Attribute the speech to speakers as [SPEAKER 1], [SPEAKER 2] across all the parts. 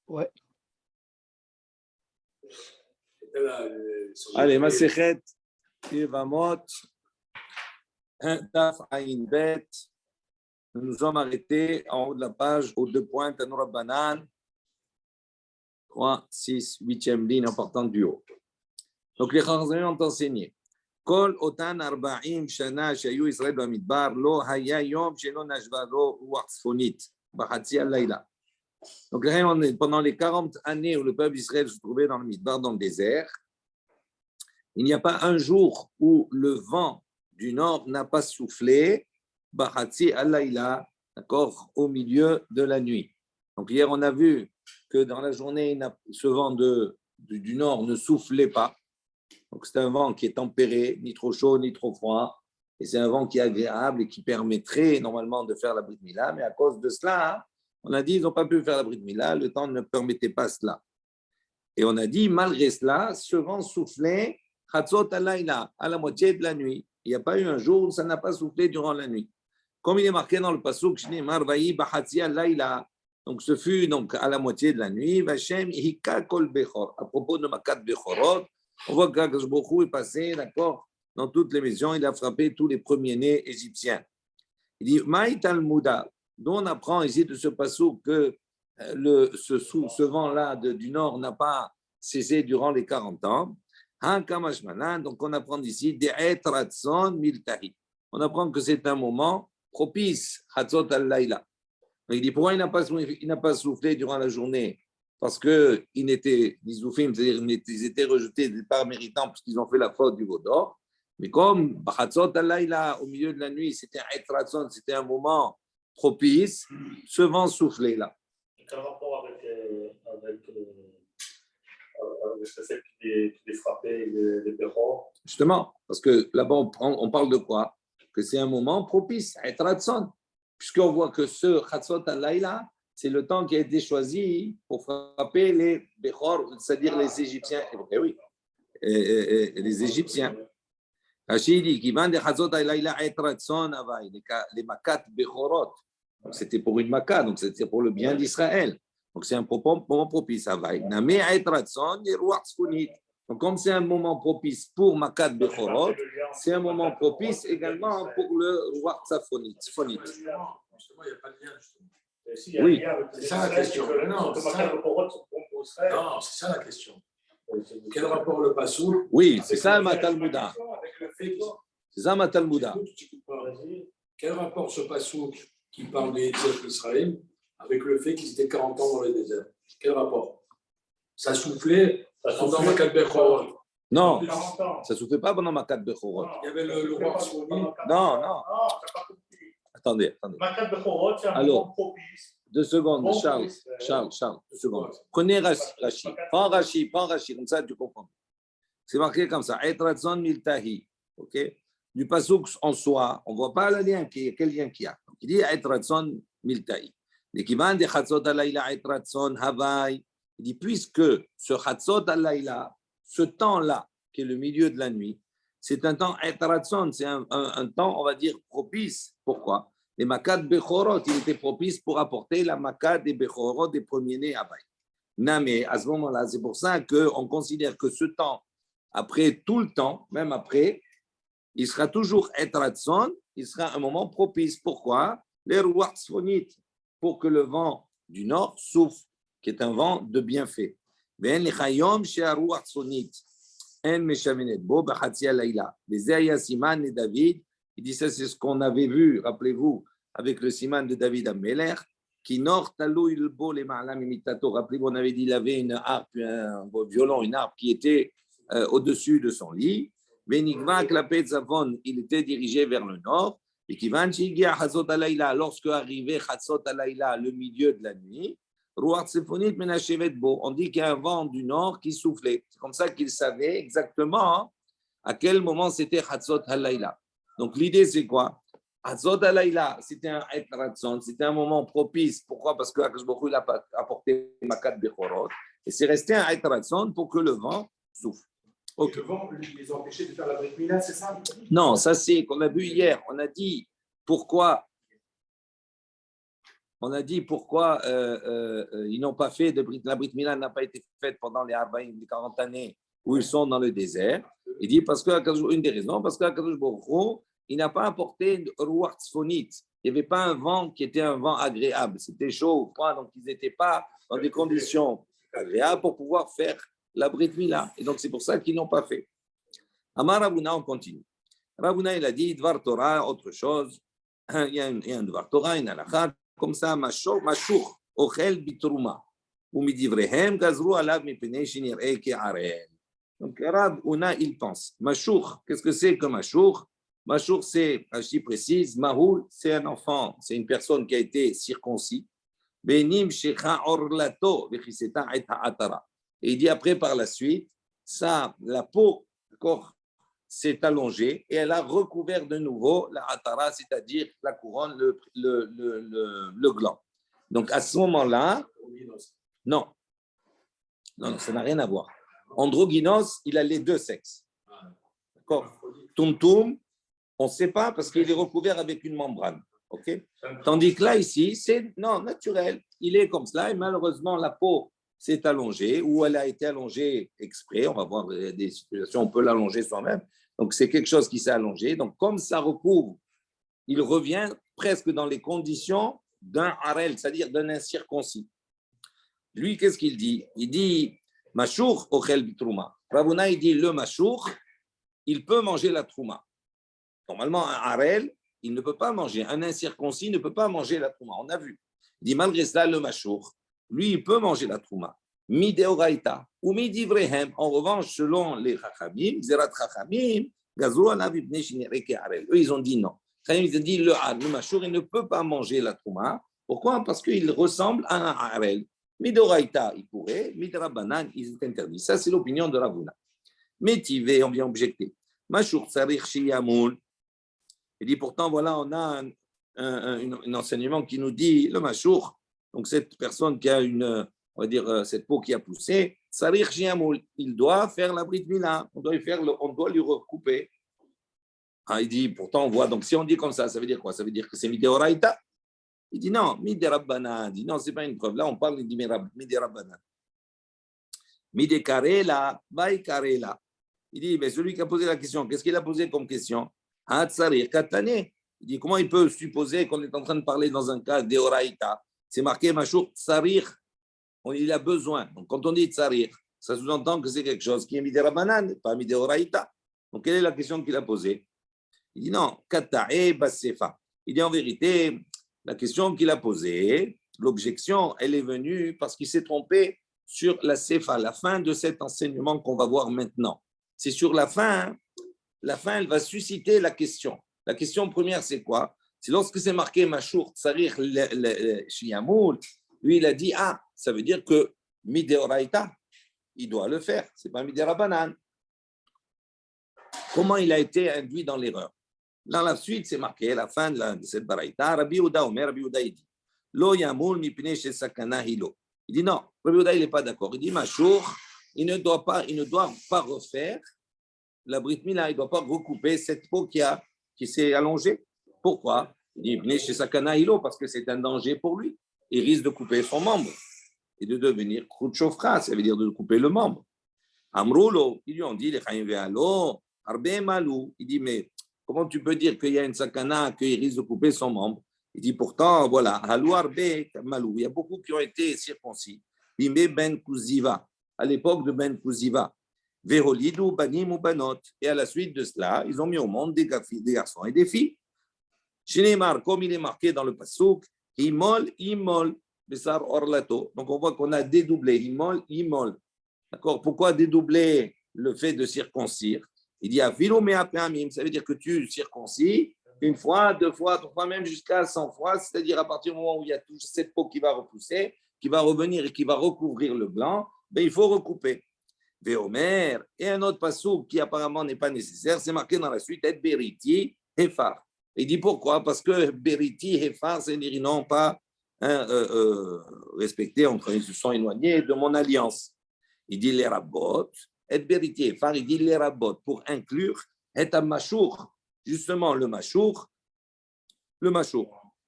[SPEAKER 1] Ouais.
[SPEAKER 2] Allez, Masechet, Yevamot, Taf Ayin Bet. Nous nous sommes arrêtés en haut de la page, aux deux points, Tanura Banan, 3, 6, 8e ligne importante du haut. Donc les Chachamim ont enseigné. Kol otan arba'im shana shayu Israël bamidbar lo haya yom shelo nashva lo ruach tzfonit b'chatzi al-layla. Donc pendant les 40 années où le peuple d'Israël se trouvait dans le midbar, dans le désert, il n'y a pas un jour où le vent du nord n'a pas soufflé b'chatzi al-layla, d'accord, au milieu de la nuit. Donc hier on a vu que dans la journée ce vent du nord ne soufflait pas. Donc, c'est un vent qui est tempéré, ni trop chaud, ni trop froid. Et c'est un vent qui est agréable et qui permettrait normalement de faire la Brit Mila. Mais à cause de cela, on a dit qu'ils n'ont pas pu faire la Brit Mila. Le temps ne permettait pas cela. Et on a dit, malgré cela, ce vent soufflait Chatzot alayla, à la moitié de la nuit. Il n'y a pas eu un jour où ça n'a pas soufflé durant la nuit. Comme il est marqué dans le pasuk, Shneimar vayi b'chatzi alayla. Donc, ce fut donc à la moitié de la nuit. Vashem hika kol bechor. À propos de Makat Bechorot, on voit qu'Akadosh Baruch Hu est passé, d'accord, dans toutes les maisons, il a frappé tous les premiers-nés égyptiens. Il dit, Maï Talmuda, dont on apprend ici de ce passage que ce vent-là du nord n'a pas cessé durant les 40 ans. Donc on apprend ici, on apprend que c'est un moment propice, Hatzot al-Layla. Il dit, pourquoi il n'a pas soufflé durant la journée? Parce qu'ils étaient nizoufim, c'est-à-dire qu'ils étaient rejetés des parts méritants parce qu'ils ont fait la faute du veau d'or. Mais comme Bachatzot al-Layla, au milieu de la nuit, c'était un Etratzon, c'était un moment propice, ce vent soufflait là.
[SPEAKER 3] Quel rapport avec celle qui les frappait, les Béchor?
[SPEAKER 2] Justement, parce que là-bas, on parle de quoi? Que c'est un moment propice, Etratzon. Puisqu'on voit que ce Chatzot al-Layla, c'est le temps qui a été choisi pour frapper les Bechor, c'est-à-dire les Égyptiens. Eh oui, les Égyptiens. Rachid dit qu'il vend des Chatzot al-Layla etratzon avay, les Makat Bechorot. Donc c'était pour une Makat, donc c'était pour le bien d'Israël. Donc c'est un moment propice avay. Namé etratzon et ruach tzfonit. Donc comme c'est un moment propice pour Makat Bechorot, c'est un moment propice également pour le ruach tzfonit.
[SPEAKER 4] Justement, il n'y a pas de lien, justement.
[SPEAKER 2] Oui,
[SPEAKER 4] c'est ça la question. Non, c'est ça la question. Quel rapport le passou?
[SPEAKER 2] Oui, c'est ça ma Talmuda. C'est ça ma Talmuda.
[SPEAKER 4] Quel rapport ce passou qui parle des d'Israël avec le fait qu'ils étaient 40 ans dans le désert? Quel rapport? Ça soufflait pendant Makat Bechorot?
[SPEAKER 2] Non, ça ne soufflait pas pendant Makat Bechorot.
[SPEAKER 4] Il y avait le roi Tzfoni.
[SPEAKER 2] Non. Attendez. Alors, 2 secondes, Charles, 2 secondes. Prenez Rashi. Prends Rashi, comme ça tu comprends. C'est marqué comme ça. Etratzon miltahi. Ok? Du pasuk en soi, on ne voit pas le lien, quel lien qu'il y a. Donc, il dit Etratzon miltahi. L'équivalent de Chatzot alayla Etratzon havai. Il dit puisque ce Chatzot alayla, ce temps-là, qui est le milieu de la nuit, c'est un temps Etratzon, c'est un temps, on va dire, propice. Pourquoi? Les Makat Bechorot, il était propice pour apporter la Makat des Bechorot des premiers-nés à Baï. Non, mais à ce moment-là, c'est pour ça qu'on considère que ce temps, après tout le temps, même après, il sera toujours Etratzon, il sera un moment propice. Pourquoi? Les ruach tzfonit, pour que le vent du nord souffle, qui est un vent de bienfait. Ben lechayom shea ruach tzfonit, en meshamenet bo b'chatzi alayla. Les Eya Siman et David. Il dit ça, c'est ce qu'on avait vu, rappelez-vous, avec le siman de David Ameler, qui nord talou il beau les ma'alam imitato. Rappelez-vous, on avait dit qu'il avait une harpe, un violon, une harpe qui était au-dessus de son lit. Benigva klapet zavon, il était dirigé vers le nord. Et qui va Chatzot alayla, lorsque arrivait Chatzot alayla, le milieu de la nuit, ruach tzfonit menashevet bo. On dit qu'il y a un vent du nord qui soufflait. C'est comme ça qu'il savait exactement à quel moment c'était Chatzot alayla. Donc l'idée c'est quoi? Chatzot alayla, c'était un Etratzon, c'était un moment propice. Pourquoi? Parce que Akadosh Baruch Hu a apporté Makat Bechorot et c'est resté un Etratzon pour que le vent souffle.
[SPEAKER 5] Okay. Le vent les empêchait de faire la Brit Mila, c'est ça?
[SPEAKER 2] Non, ça c'est qu'on a vu hier. On a dit pourquoi On a dit pourquoi ils n'ont pas fait, la Brit Mila n'a pas été faite pendant les 40 années où ils sont dans le désert. Il dit parce que, une des raisons, parce qu'Akadosh Baruch Hu, il n'a pas apporté une ruach tzfonite. Il n'y avait pas un vent qui était un vent agréable. C'était chaud ou froid, donc ils n'étaient pas dans des conditions agréables pour pouvoir faire la Brit Mila. Et donc c'est pour ça qu'ils n'ont pas fait. Amar Ravuna, on continue. Ravuna, il a dit, Dvar Torah, autre chose. Il y a un Dvar Torah, une halakha, comme ça, Mashour, Ochel Bitrouma. Ou Midivrehem, Gazrou Alav Mipnei Shinirei Ke'arel. Donc, Ravuna, il pense. Mashour, qu'est-ce que c'est que Mashour? Mashour, c'est, je précise, Mahoul, c'est un enfant, c'est une personne qui a été circoncis. Benim Shecha Orlato, Vechiseta et Ha'atara. Et il dit après, par la suite, ça, la peau, d'accord, s'est allongée et elle a recouvert de nouveau la atara, c'est-à-dire la couronne, le gland. Donc à ce moment-là, non, ça n'a rien à voir. Androgynos, il a les deux sexes. D'accord. Tumtum, on ne sait pas parce qu'il est recouvert avec une membrane. Okay. Tandis que là, ici, c'est non, naturel. Il est comme cela et malheureusement, la peau s'est allongée ou elle a été allongée exprès. On va voir des situations, on peut l'allonger soi-même. Donc, c'est quelque chose qui s'est allongé. Donc, comme ça recouvre, il revient presque dans les conditions d'un harel, c'est-à-dire d'un incirconcis. Lui, qu'est-ce qu'il dit? Il dit Mashour ochel bitrouma. Ravuna, il dit le Mashour, il peut manger la trouma. Normalement, un harel, il ne peut pas manger. Un incirconcis ne peut pas manger la trouma. On a vu. Il dit malgré cela, le Mashour, lui, il peut manger la trouma. Mideoraita ou midivrehem. En revanche, selon les Chachamim, Zerat Chachamim, Gazrou Alav Ibnei Shinirei Ke'arel. Eux, ils ont dit non. Ils ont dit le Mashour, il ne peut pas manger la trouma. Pourquoi? Parce qu'il ressemble à un harel. Mideoraita, il pourrait. Midrabanan, il est interdit. Ça, c'est l'opinion de Ravuna. Métivé, on vient objecter. Mashour Tsarich Shiyamoul. Il dit pourtant, voilà, on a un enseignement qui nous dit le Mashour, donc cette personne qui a on va dire, cette peau qui a poussé, Sarich Shiamoul, il doit faire la Brit Mila, on doit lui recouper. Ah, il dit, pourtant, on voit, donc si on dit comme ça veut dire quoi? Ça veut dire que c'est Mideoraita. Il dit non, Miderabanan. Il dit non, ce n'est pas une preuve. Là, on parle de Miderabanan. Midekarela, Baikarela. Il dit, mais celui qui a posé la question, qu'est-ce qu'il a posé comme question? Hatsarir Katane. Il dit, comment il peut supposer qu'on est en train de parler dans un cas d'Eoraita? C'est marqué Mashour Tsarir. Il a besoin. Donc, quand on dit Tsarir, ça sous-entend que c'est quelque chose qui est Miderabanan, pas Mideoraita. Donc, quelle est la question qu'il a posée? Il dit non, Katae Basefa. Il dit en vérité, la question qu'il a posée, l'objection, elle est venue parce qu'il s'est trompé sur la Sefa, la fin de cet enseignement qu'on va voir maintenant. C'est sur la fin, elle va susciter la question. La question première, c'est quoi? C'est lorsque c'est marqué Mashour Tsarir Shiyamoul, lui, il a dit, ah, ça veut dire que Mideoraita, il doit le faire. Ce n'est pas Miderabanan. Comment il a été induit dans l'erreur? Dans la suite, c'est marqué, la fin de cette baraïta, Rabbi Yehuda Omer, Rabbi Yehuda, il dit, Lo Yamoul Mipnei Shesakana Hilo. Il dit non, Rabbi Yehuda, il n'est pas d'accord. Il dit, Mashour, il ne doit pas refaire la Brit Mila, il ne doit pas recouper cette peau qui s'est allongée. Pourquoi? Il dit, Mipnei Shesakana Hilo, parce que c'est un danger pour lui. Il risque de couper son membre et de devenir Khrouchofra, ça veut dire de couper le membre. Amroulo, ils lui ont dit, les Chaim Ve'alo, Arbe Malou. Il dit, mais comment tu peux dire qu'il y a une sakana, qu'il risque de couper son membre? Il dit, pourtant, voilà, Halou Arbe Malou. Il y a beaucoup qui ont été circoncis. Bimbe Ben Kouziva, à l'époque de Ben Kouziva. Veholidou Banim ou Banot. Et à la suite de cela, ils ont mis au monde des garçons et des filles. Chez Neymar, comme il est marqué dans le Passouk, Imol, Bessar Orlato. Donc on voit qu'on a dédoublé, Imol. D'accord? Pourquoi dédoubler le fait de circoncire? Il dit, ça veut dire que tu circoncis une fois, 2 fois, 3 fois, même jusqu'à 100 fois, c'est-à-dire à partir du moment où il y a toute cette peau qui va repousser, qui va revenir et qui va recouvrir le blanc, ben, il faut recouper. Véomer, et un autre passouk qui apparemment n'est pas nécessaire, c'est marqué dans la suite, et Beriti, Hefar. Il dit pourquoi? Parce que Beriti, Hefar, c'est dire ils n'ont pas respecté, ils se sont éloignés de mon alliance. Il dit les rabbot, et Beriti, Hefar, il dit les rabbot pour inclure et Mashour, justement le Mashour.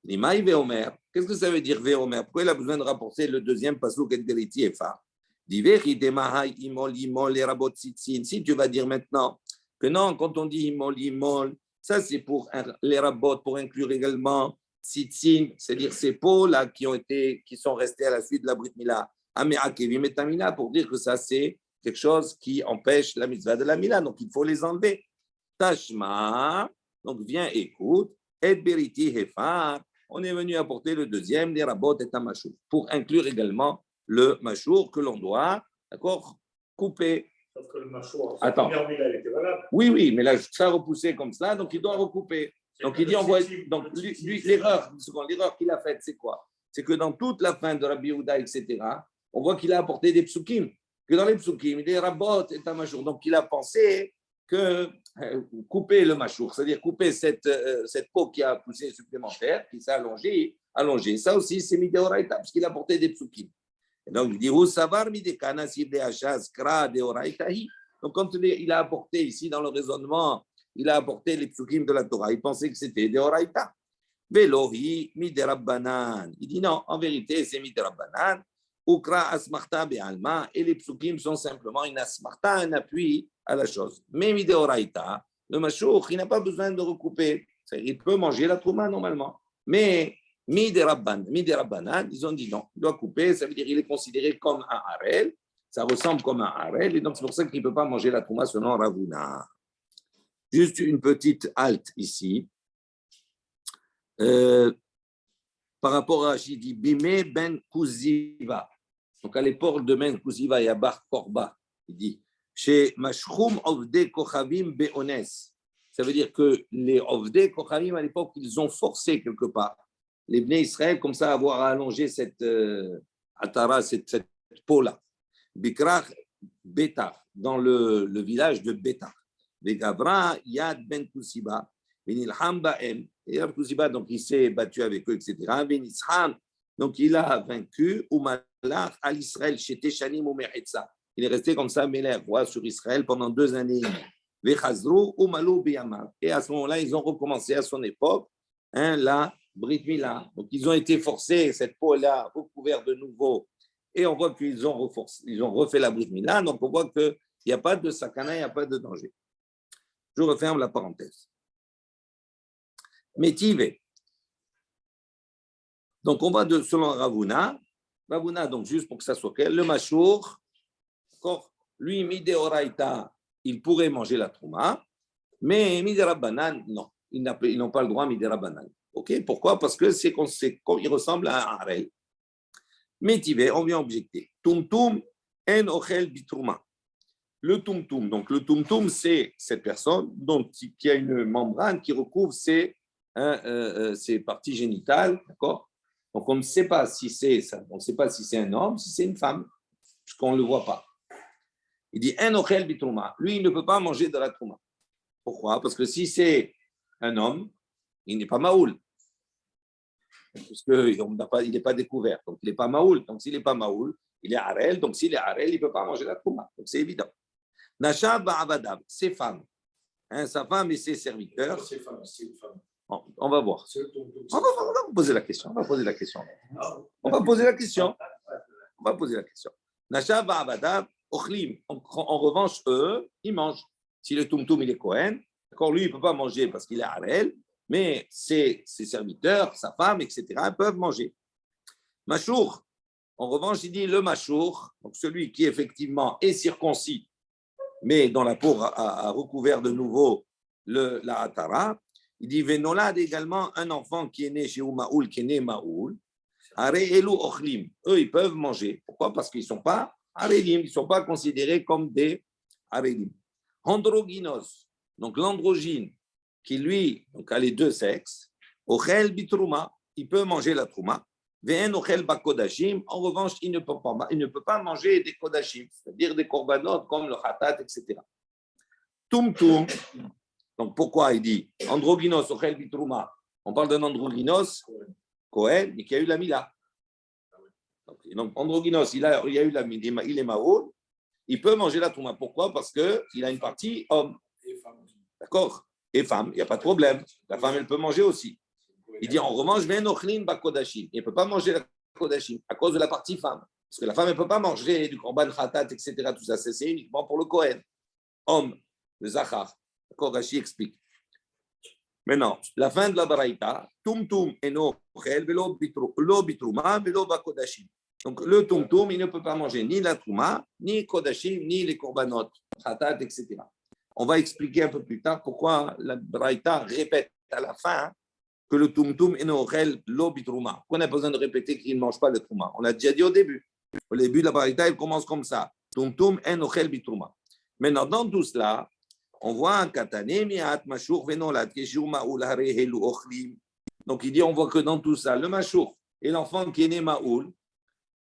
[SPEAKER 2] L'imai veomer. Qu'est-ce que ça veut dire veomer? Pourquoi il a besoin de rapporter le deuxième pasuk et deriti efa? Si tu vas dire maintenant que non, quand on dit imol, ça c'est pour les rabots, pour inclure également tzitzin, c'est-à-dire ces peaux-là qui sont restés à la suite de la Brit Mila, Ameakevim et Tamina, pour dire que ça c'est quelque chose qui empêche la mitzvah de la Mila, donc il faut les enlever. Tashma, donc viens, écoute, et beriti hefar, on est venu apporter le deuxième, les rabots et tamashou, pour inclure également le machour que l'on doit, d'accord, couper.
[SPEAKER 3] Sauf que le machour,
[SPEAKER 2] la
[SPEAKER 3] première mila, elle était valable.
[SPEAKER 2] Oui, mais là, ça a repoussé comme ça, donc il doit recouper. Donc il dit, donc l'erreur qu'il a faite, c'est quoi? C'est que dans toute la fin de Rabbi Yehuda, etc., on voit qu'il a apporté des psukim, que dans les psukim, il y a rabot et tamachour. Donc il a pensé que couper le machour, c'est-à-dire couper cette peau qui a poussé supplémentaire, qui s'est allongée, ça aussi c'est midéoraita, parce qu'il a apporté des psukim. Donc, il dit, donc, quand il a apporté ici dans le raisonnement, il a apporté les psukim de la Torah, il pensait que c'était des oraita. Velohi miderabbanan. Il dit non, en vérité, c'est miderabbanan. Ukra asmarta be'alma. Et les psukim sont simplement une asmarta, un appui à la chose. Mais mideoraita, le machour, il n'a pas besoin de recouper. Il peut manger la trouma normalement. Mais Midérabbanan, ils ont dit non, il doit couper, ça veut dire qu'il est considéré comme un harel, ça ressemble comme un harel, et donc c'est pour ça qu'il ne peut pas manger la trouma selon Ravuna. Juste une petite halte ici. Par rapport à Rachid, Bimé ben Kouziva. Donc à l'époque de Ben Kouziva, il y a Bar Korba, il dit chez Mashroum Ovde Kochavim Beones. Ça veut dire que les Ovde Kochavim à l'époque, ils ont forcé quelque part les Bnei Israël, comme ça, avoir allongé cette atara, cette peau-là. Bikrach Betar, dans le village de Betar. Vegavra Yad Ben Kusiba, Benilham Baem. Et Kusiba, donc il s'est battu avec eux, etc. Benisham, donc il a vaincu Umalach al Israël, chez Teshanim Umeretza. Il est resté comme ça, mêlé roi sur Israël pendant 2 années. Vechazru Umalu Biyama. Et à ce moment-là, ils ont recommencé à son époque, la Brit Mila. Donc, ils ont été forcés, cette peau-là recouverte de nouveau. Et on voit qu'ils ont refait la Brit Mila. Donc, on voit qu'il n'y a pas de sakana, il n'y a pas de danger. Je referme la parenthèse. Métivé. Donc, on va selon Ravuna. Ravuna, donc, juste pour que ça soit clair, le machour, lui, midéoraita, il pourrait manger la trouma, mais midérabanan, non. Ils n'ont pas le droit midérabanan. Ok, pourquoi? Parce que il ressemble à un harel. Métivé, on vient objecter. Tumtum en ochel bitrouma. Le tumtum, donc le tumtum, c'est cette personne qui a une membrane qui recouvre ses parties génitales, d'accord? Donc on ne sait pas si c'est ça, on ne sait pas si c'est un homme, si c'est une femme, parce qu'on ne le voit pas. Il dit en ochel bitrouma. Lui, il ne peut pas manger de la trouma. Pourquoi? Parce que si c'est un homme, il n'est pas maoul. Parce qu'il n'est pas découvert. Donc, il n'est pas maoul. Donc, s'il n'est pas maoul, il est harel. Donc, s'il est harel, il ne peut pas manger la trouma. Donc, c'est évident. Nasha ba'avadav, ses femmes. Sa femme et ses serviteurs.
[SPEAKER 4] C'est une femme.
[SPEAKER 2] On va voir. On va poser la question. On va poser la question. Nasha ba'avadav, ochlim. En revanche, eux, ils mangent. Si le tumtum, il est Kohen, d'accord, lui, il ne peut pas manger parce qu'il est harel, mais ses serviteurs, sa femme, etc., peuvent manger. Machour, en revanche, il dit le machour, donc celui qui effectivement est circoncis, mais dont la peau a recouvert de nouveau la hatara, il dit Venolad également un enfant qui est né chez Umaoul, qui est né Maoul, Are Elu Ochlim, eux, ils peuvent manger. Pourquoi? Parce qu'ils ne sont pas harelim, ils ne sont pas considérés comme des harelim. Androgynos, donc l'androgyne, qui lui donc a les 2 sexes, ochel bitrouma, il peut manger la trouma. Ve'en ochel bakodashim, en revanche, il ne peut pas manger des kodashim, c'est-à-dire des korbanot comme le khatat, etc. Tumtum, donc pourquoi il dit androgynos ochel bitrouma? On parle d'un androgynos, Kohen, mais qui a eu la mila. Donc androgynos, il a eu la mila, il est maoul, il peut manger la trouma. Pourquoi? Parce qu'il a une partie homme. D'accord? Et femme, il n'y a pas de problème. La femme, elle peut manger aussi. Il dit en revanche, il ne peut pas manger la kodashim à cause de la partie femme. Parce que la femme, elle ne peut pas manger du korban khatat, etc. Tout ça, c'est uniquement pour le Kohen. Homme, le Zachar. D'accord, Rashi explique. Maintenant, la fin de la baraïta, tumtum eno chel velo bitruma velo bakodashim. Donc, le tumtum, il ne peut pas manger ni la trouma, ni kodashim, ni les korbanot, khatat, etc. On va expliquer un peu plus tard pourquoi la baraïta répète à la fin que le tumtum eno chel lo bitruma. Qu'on a besoin de répéter qu'il ne mange pas le trouma. On l'a déjà dit au début. Au début de la baraïta, il commence comme ça. Tumtum eno chel bitruma. Maintenant, dans tout cela, on voit un katané, miat, machour, venolat, keshur, maoul, hare, helu, ochlim. Donc il dit, on voit que dans tout ça, le machour et l'enfant qui est né maoul,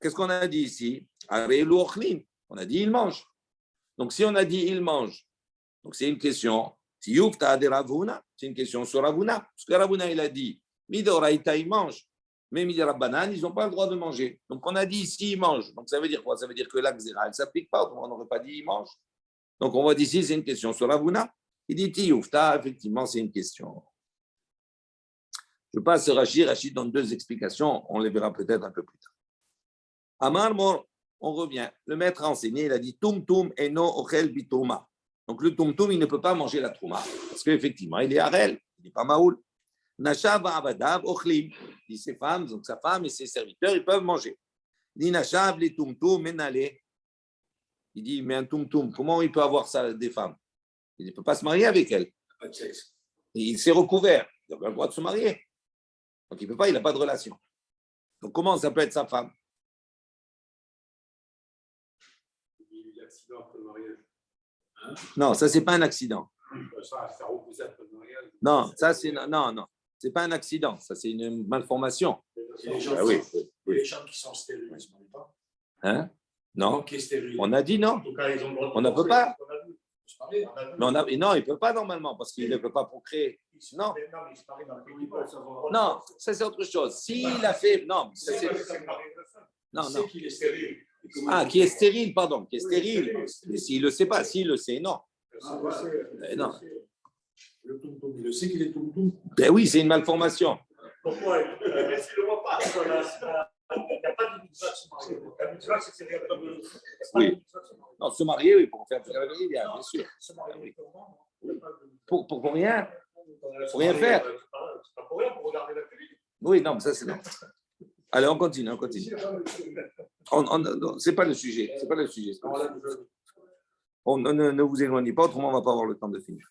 [SPEAKER 2] qu'est-ce qu'on a dit ici? Hare, helu, ochlim. On a dit, il mange. Donc si on a dit, il mange, donc c'est une question. Si yufta de Ravuna, c'est une question sur Ravuna. Parce que Ravuna, il a dit, midoraita, il mange. Mais midirabanan, ils n'ont pas le droit de manger. Donc on a dit, ici, il mange. Donc ça veut dire quoi? Ça veut dire que l'Akzera, elle ne s'applique pas. On n'aurait pas dit, il mange. Donc, on voit d'ici, c'est une question sur Ravuna. Il dit Tiyoufta, effectivement, c'est une question. Je passe Rachid donne deux explications, on les verra peut-être un peu plus tard. Amar Mor, on revient. Le maître a enseigné, il a dit Tumtum eno ochel bitrouma. Donc, le tumtum, il ne peut pas manger la trouma, parce qu'effectivement, il est harel, il n'est pas maoul. Nashav avadav ochlim. Il dit ses femmes, donc sa femme et ses serviteurs, ils peuvent manger. Ni Nashav les tumtum menale. Il dit, mais un tum-tum, comment il peut avoir ça des femmes? Il ne peut pas se marier avec elle.
[SPEAKER 4] Pas de sexe.
[SPEAKER 2] Il s'est recouvert. Il n'a pas le droit de se marier. Donc, il ne peut pas, il n'a pas de relation. Donc, comment ça peut être sa femme?
[SPEAKER 5] L'accident après le mariage.
[SPEAKER 2] Non, ça, ce n'est pas un accident.
[SPEAKER 5] Ça reposer après le mariage.
[SPEAKER 2] Non, ça, c'est... Non. Ce n'est pas un accident. Ça, c'est une malformation.
[SPEAKER 4] Les gens,
[SPEAKER 2] Ah, oui.
[SPEAKER 4] les gens qui sont stériles, ils ne se marient pas.
[SPEAKER 2] Hein? Non.
[SPEAKER 4] Qui est stérile.
[SPEAKER 2] On a dit non.
[SPEAKER 3] En tout cas, ils ont le droit de
[SPEAKER 2] On ne peut pas.
[SPEAKER 4] Se marier.
[SPEAKER 2] Mais non, il ne peut pas normalement parce qu'il ne peut pas procréer. Non. Non, ça c'est autre chose. S'il a fait. Non, ça, c'est. Non.
[SPEAKER 4] C'est qu'il est stérile.
[SPEAKER 2] Ah, qui est stérile, pardon. Qui est stérile. Mais s'il ne le sait pas, s'il le sait, non. Non.
[SPEAKER 4] Le tum-tum, il le sait qu'il est tum-tum.
[SPEAKER 2] Ben oui, c'est une malformation.
[SPEAKER 3] Pourquoi? Mais s'il ne le voit pas, il n'y a pas de mitzvah de se marier. La mitzvah, c'est comme.
[SPEAKER 2] Oui. Non, se marier, oui, pour faire la vie, bien sûr. Pour rien. Pour rien faire.
[SPEAKER 3] C'est pas pour rien, pour regarder la télé.
[SPEAKER 2] Oui, non, mais ça c'est non. Allez, on continue. C'est pas le sujet. C'est pas le sujet. Ne vous éloignez pas, autrement on ne va pas avoir le temps de finir.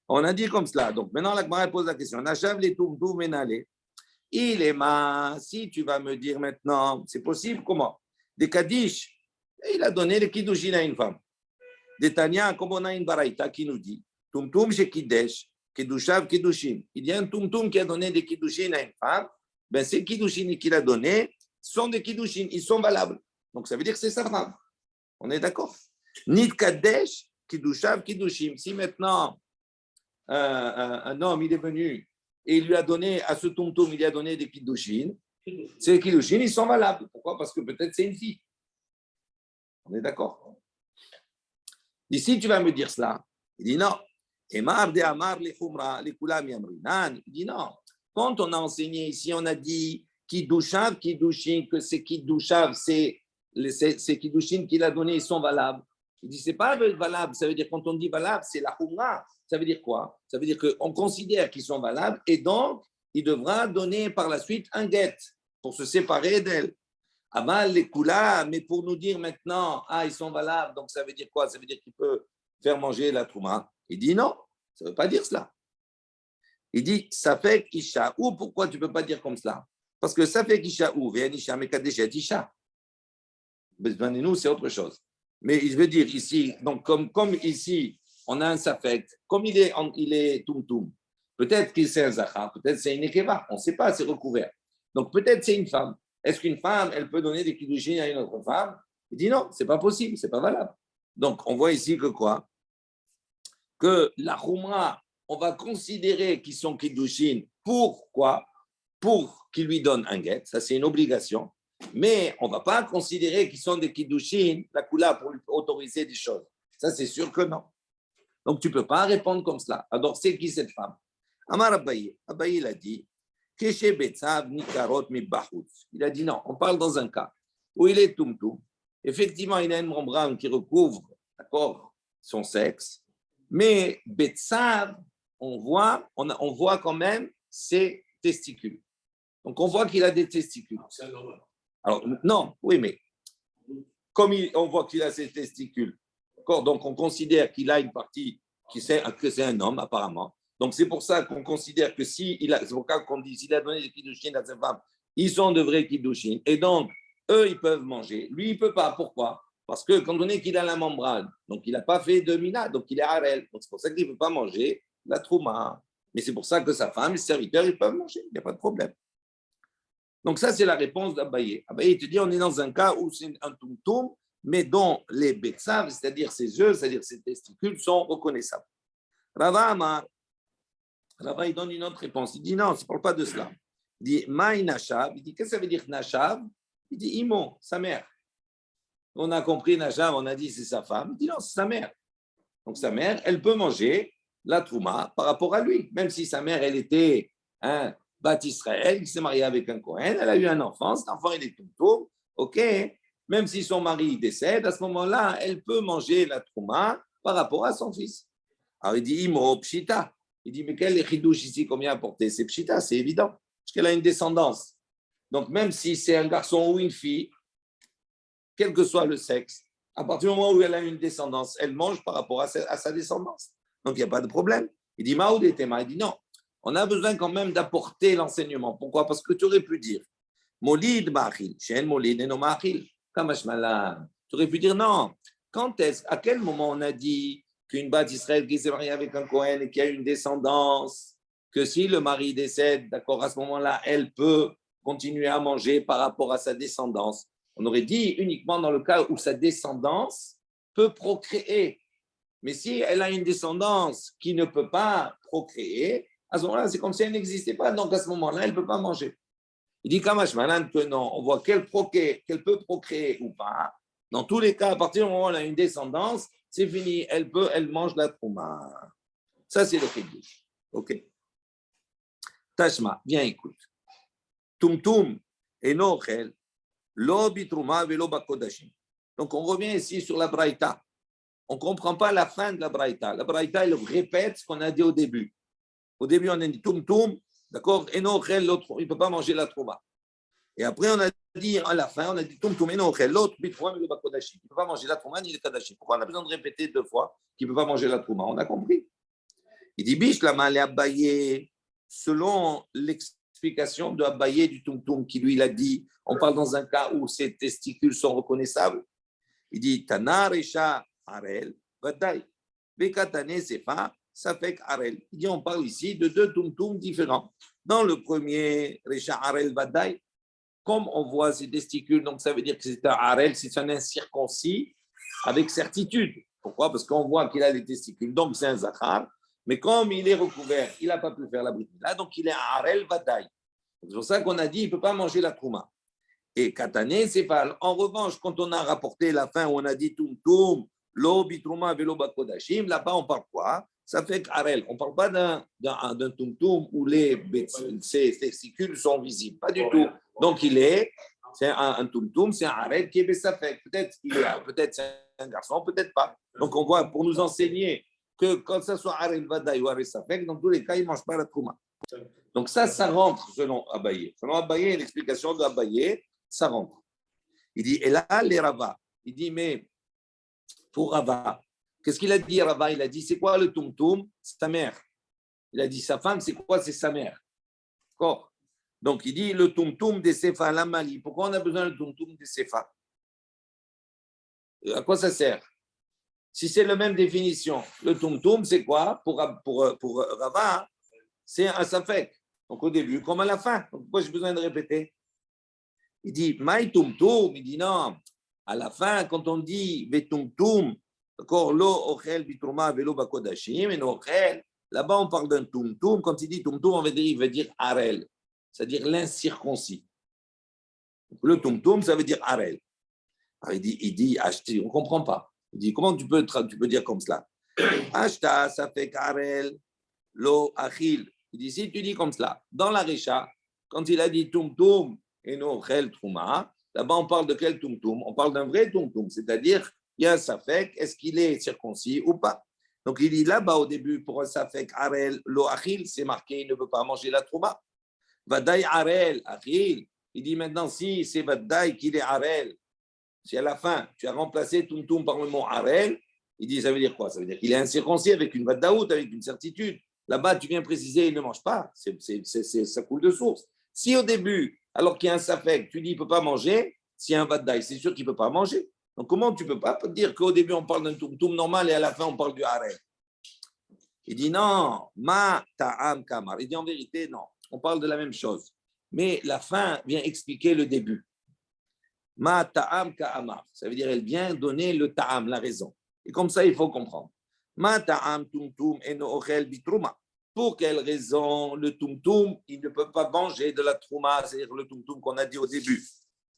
[SPEAKER 2] On a dit comme cela. Donc maintenant, la Gemara pose la question. Nachav les tumtum menale. Il est ma. Si tu vas me dire maintenant, c'est possible, comment? Des Kaddish. Il a donné les Kiddushin à une femme. Des Tanya, comme on a une baraïta qui nous dit Tumtum chez Kiddush, Kiddushav Kiddushin. Il y a un Tumtum qui a donné des Kiddushin à une femme. Ben, ces Kiddushin qu'il a donnés sont des Kiddushin. Ils sont valables. Donc ça veut dire que c'est sa femme. On est d'accord? Nit Kadesh, Kiddushav Kiddushin. Si maintenant un homme il est venu et il lui a donné à ce tumtum, il lui a donné des kiddushin. Ces kiddushin, ils sont valables. Pourquoi? Parce que peut-être c'est une fille. On est d'accord? Ici, tu vas me dire cela. Il dit non. Il dit non. Quand on a enseigné ici, on a dit kiddushav, kiddushin, que ces kiddushav, c'est kiddushin qu'il a donné, ils sont valables. Il dit c'est pas valable. Ça veut dire quand on dit valable, c'est la khumra. Ça veut dire quoi? Ça veut dire qu'on considère qu'ils sont valables et donc il devra donner par la suite un guet pour se séparer d'elle. Amal les kula, mais pour nous dire maintenant, ils sont valables, donc ça veut dire quoi? Ça veut dire qu'il peut faire manger la trouma. Il dit non, ça ne veut pas dire cela. Il dit ça fait isha. Ou pourquoi tu ne peux pas dire comme cela? Parce que ça fait isha ou ve'anisha mekadeshet isha. Nous, c'est autre chose. Mais je veux dire ici, donc comme ici, on a un safek, comme il est tum-tum, peut-être qu'il c'est un zachar, peut-être c'est une nekeva, on ne sait pas, c'est recouvert. Donc peut-être c'est une femme. Est-ce qu'une femme, elle peut donner des kiddushin à une autre femme? Il dit non, c'est pas possible, c'est pas valable. Donc on voit ici que quoi? Que la khumra, on va considérer qu'ils sont kiddushin. Pourquoi? Pour qu'il lui donne un guet, ça c'est une obligation. Mais on ne va pas considérer qu'ils sont des kiddushin, la kula, pour lui autoriser des choses. Ça c'est sûr que non. Donc, tu ne peux pas répondre comme cela. Alors, c'est qui cette femme? Amar Abaye. Abaye, il a dit Keshe Betsav Nikarot Mibahutz. Il a dit non, on parle dans un cas où il est tumtum. Effectivement, il a une membrane qui recouvre, d'accord, son sexe, mais Betsav, on voit quand même ses testicules. Donc, on voit qu'il a des testicules.
[SPEAKER 4] C'est normal.
[SPEAKER 2] Alors, non, oui, mais comme on voit qu'il a ses testicules, d'accord, donc on considère qu'il a une partie que c'est un homme, apparemment. Donc, c'est pour ça qu'on considère que c'est pour ça qu'on dit, s'il a donné des kiddushin à sa femme, ils sont de vrais kiddushin. Et donc, eux, ils peuvent manger. Lui, il ne peut pas. Pourquoi? Parce que quand on est qu'il a la membrane, donc il n'a pas fait de mina, donc il est harel. Donc, c'est pour ça qu'il ne peut pas manger la trouma. Mais c'est pour ça que sa femme, les serviteurs, ils peuvent manger. Il n'y a pas de problème. Donc, ça, c'est la réponse d'Abaye. Abaye, il te dit, on est dans un cas où c'est un tumtum, mais dont les betsav, c'est-à-dire ses yeux, c'est-à-dire ses testicules, sont reconnaissables. Rava, il donne une autre réponse. Il dit non, ça ne parle pas de cela. Il dit Maï Nashav. Il dit qu'est-ce que ça veut dire Nashav? Il dit Imo, sa mère. On a compris Nashav, on a dit c'est sa femme. Il dit non, c'est sa mère. Donc sa mère, elle peut manger la trouma par rapport à lui. Même si sa mère, elle était Bat Israël, qui s'est mariée avec un Kohen, elle a eu un enfant, cet enfant, il est tout, ok. Même si son mari décède, à ce moment-là, elle peut manger la trouma par rapport à son fils. Alors il dit Imo Pshita. Il dit, mais quel est chidouche ici, combien apporter? C'est pshita, c'est évident, parce qu'elle a une descendance. Donc, même si c'est un garçon ou une fille, quel que soit le sexe, à partir du moment où elle a une descendance, elle mange par rapport à sa descendance. Donc, il n'y a pas de problème. Il dit, Maoud et Tema, il dit non, on a besoin quand même d'apporter l'enseignement. Pourquoi? Parce que tu aurais pu dire, Molid Ma'achil, Shen Molid et no Ma'achil, Kamashmalan. Tu aurais pu dire non. À quel moment on a dit qu'une Bat Israël qui s'est mariée avec un Kohen et qui a une descendance, que si le mari décède, d'accord, à ce moment-là, elle peut continuer à manger par rapport à sa descendance. On aurait dit uniquement dans le cas où sa descendance peut procréer. Mais si elle a une descendance qui ne peut pas procréer, à ce moment-là, c'est comme si elle n'existait pas. Donc à ce moment-là, elle ne peut pas manger. Il dit Kamash Malan que non, on voit qu'elle peut procréer ou pas. Dans tous les cas, à partir du moment où elle a une descendance, c'est fini, elle mange la trouma. Ça, c'est le chidouche. OK. Tashma, viens, écoute. Tumtum et nochel, lo bitrouma velo bakodashim. Donc, on revient ici sur la braïta. On ne comprend pas la fin de la braïta. La braïta, elle répète ce qu'on a dit au début. Au début, on a dit tumtum, d'accord, et nochel, l'autre, il ne peut pas manger la trouma. Et après, on a dit à la fin, on a dit tumtum et nochel, l'autre, bitrouma velo bakodashim. Il ne peut pas manger la trouma ni le kadashim. Pourquoi on a besoin de répéter 2 fois qu'il ne peut pas manger la trouma? On a compris. Il dit bish la malé Abaye, selon l'explication de Abaye du tumtum qui lui il a dit, on parle dans un cas où ses testicules sont reconnaissables. Il dit Tana Recha Arel, Vadaï, Bekatane Sefa, Safek Arel. Il dit on parle ici de 2 tumtum différents. Dans le premier, Recha Arel Vadaï, comme on voit ses testicules, donc ça veut dire que c'est un Arel, c'est un incirconcis avec certitude. Pourquoi? Parce qu'on voit qu'il a les testicules, donc c'est un Zachar. Mais comme il est recouvert, il n'a pas pu faire la brit mila, donc il est Arel Vadaï. C'est pour ça qu'on a dit qu'il ne peut pas manger la trouma. Et Katané, c'est pas. En revanche, quand on a rapporté la fin où on a dit Tumtum, Lo Bitrouma Velo Bakodashim, là-bas on parle quoi? Ça fait Arel. On ne parle pas d'un Tumtum où ses testicules sont visibles. Pas du tout. Donc c'est un Tumtum, c'est un Arel qui est Bessafek. Peut-être c'est un garçon, peut-être pas. Donc on voit, pour nous enseigner que quand ça soit Arel Vadaï ou Arel Safek, dans tous les cas, il ne mange pas la trouma. Donc ça rentre selon Abaye. Selon Abaye, l'explication d'Abaye, ça rentre. Il dit, et là, les Rava. Il dit, mais pour Rava, qu'est-ce qu'il a dit Rava? Il a dit, c'est quoi le tumtum? C'est sa mère. Il a dit, sa femme, c'est quoi? C'est sa mère. D'accord? Donc il dit, le tumtum des Sefa, la Mali. Pourquoi on a besoin du tumtum des Sefa? À quoi ça sert? Si c'est la même définition, le tumtum, c'est quoi? Pour Rava, c'est un safek. Donc au début, comme à la fin. Donc pourquoi j'ai besoin de répéter? Il dit, Maï tumtum. Il dit non. À la fin, quand on dit vetumtum, d'accord, lo ochel bitruma velo bakodashim, et ochel, là-bas on parle d'un tumtum. Quand il dit tumtum, il veut dire arel, c'est-à-dire l'incirconcis. Le tumtum, ça veut dire arel. Alors il dit, acheter, on ne comprend pas. Il dit, comment tu peux dire comme cela? Ashta, ça fait karel, lo achil. Il dit, si tu dis comme cela, dans la Recha, Quand il a dit tumtum et no chel trouma, là-bas on parle de quel tumtum? On parle d'un vrai tumtum, c'est-à-dire il y a un safek, est-ce qu'il est circoncis ou pas? Donc il dit là-bas au début, pour un safek arel lo achil, c'est marqué, il ne peut pas manger la trouma. Vadaï arel achil, il dit maintenant si c'est vadaï qu'il est arel, si à la fin tu as remplacé tumtum par le mot arel, il dit ça veut dire quoi? Ça veut dire qu'il est incirconcis avec une vadaout, avec une certitude. Là-bas tu viens préciser, il ne mange pas, ça coule de source. Si au début, alors qu'il y a un safek, tu dis il ne peut pas manger, s'il y a un vadaï, c'est sûr qu'il ne peut pas manger. Donc, comment tu ne peux pas dire qu'au début, on parle d'un tumtum normal et à la fin, on parle du harem? Il dit non, ma ta'am kamar. Il dit en vérité, non, on parle de la même chose. Mais la fin vient expliquer le début. Ma ta'am kamar. Ça veut dire, elle vient donner le ta'am, la raison. Et comme ça, il faut comprendre. Ma ta'am tumtum eno ochel bitrouma. Pour quelle raison le tumtum, il ne peut pas manger de la trouma, c'est-à-dire le tumtum qu'on a dit au début?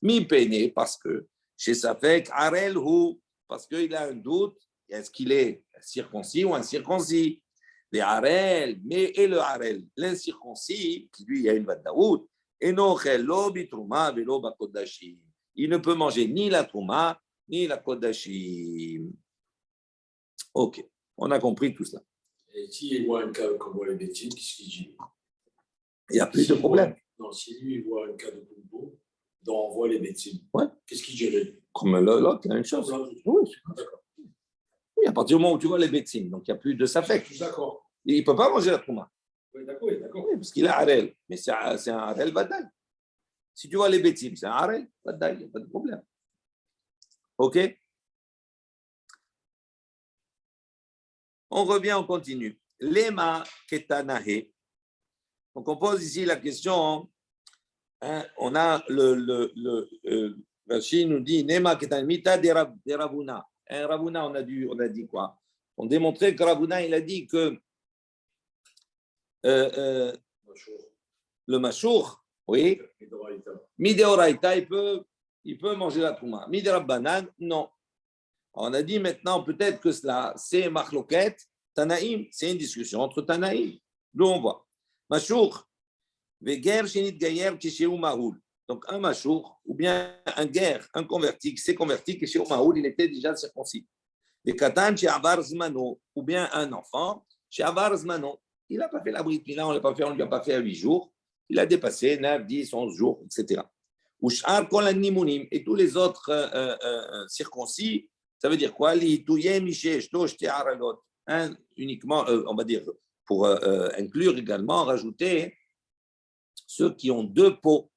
[SPEAKER 2] Mi peiné, parce que chez Safek, Arel ou, parce qu'il a un doute, est-ce qu'il est circoncis ou incirconcis? Les Arel, mais et le Arel, l'incirconcis, qui lui a une vadaout, et non, bitrouma, velo bakodashim. Il ne peut manger ni la trouma, ni la kodashim. Ok, on a compris tout ça.
[SPEAKER 4] Et s'il voit un cas comme les médecines, qu'est-ce qu'il dit?
[SPEAKER 2] Il n'y a plus de problème.
[SPEAKER 4] Non, si lui, il voit un cas de Kumbo, dont on voit les médecines,
[SPEAKER 2] ouais.
[SPEAKER 4] Qu'est-ce qu'il dirait?
[SPEAKER 2] Comme l'autre, il y a une chose. Oui, d'accord. Oui, à partir du moment où tu vois les médecines, donc il n'y a plus de safek.
[SPEAKER 4] D'accord.
[SPEAKER 2] Il ne peut pas manger la trouma.
[SPEAKER 4] Oui, d'accord, d'accord.
[SPEAKER 2] Oui, parce qu'il est harel. Mais c'est un harel badai. Si tu vois les médecines, c'est un harel badai, il n'y a pas de problème. OK? On revient, on continue. Lema ketanahe. Donc on pose ici la question. Hein, on a Rashi nous dit Nema ketanmita de Ravuna. Ravuna, on a dit quoi? On démontrait que Ravuna, il a dit que le machour, oui, mideoraita, il peut manger la trouma. Miderabanan, non. On a dit maintenant peut-être que cela, c'est machloket, Tanaïm, c'est une discussion entre Tanaïm. D'où on voit. Machour, veger shenit gayer kishéou mahoul. Donc un machour, ou bien un guerre, un converti, qui s'est converti, kishéou mahoul, il était déjà circoncis. Des katan chez avar zmano, ou bien un enfant, chez avar zmano. Il n'a pas fait la brit mila, on ne lui a pas fait à 8 jours. Il a dépassé 9, 10, 11 jours, etc. Ou sh'ar kol animunim, et tous les autres circoncis, ça veut dire quoi? Uniquement, on va dire, pour inclure également, rajouter ceux qui ont 2 peaux.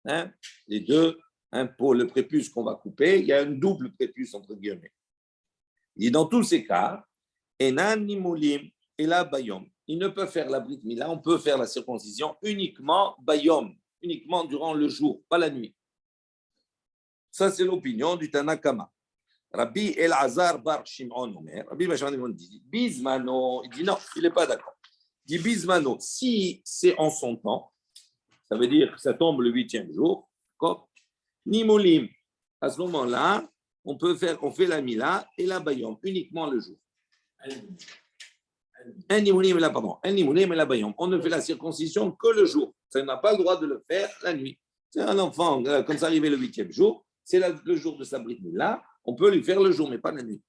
[SPEAKER 2] Hein? Les deux, un pot, le prépuce qu'on va couper, il y a un double prépuce entre guillemets. Il dit dans tous ces cas, Enan Nimulim et la Bayom. Ils ne peuvent faire la Brit Mila, on peut faire la circoncision uniquement Bayom, uniquement durant le jour, pas la nuit. Ça, c'est l'opinion du Tanakama. Rabbi Elazar Bar Shimon Omer, Rabbi Shimon dit Bismano, il dit non, il n'est pas d'accord. Il dit Bismano, si c'est en son temps, ça veut dire que ça tombe le 8e jour, Nimulim, à ce moment-là, on fait la Mila et la Bayom, uniquement le jour. Un Nimulim et la Bayom. On ne fait la circoncision que le jour. Ça n'a pas le droit de le faire la nuit. C'est un enfant, quand ça arrivait le 8e jour, c'est le jour de sa Brit Mila, on peut lui faire le jour, mais pas la nuit.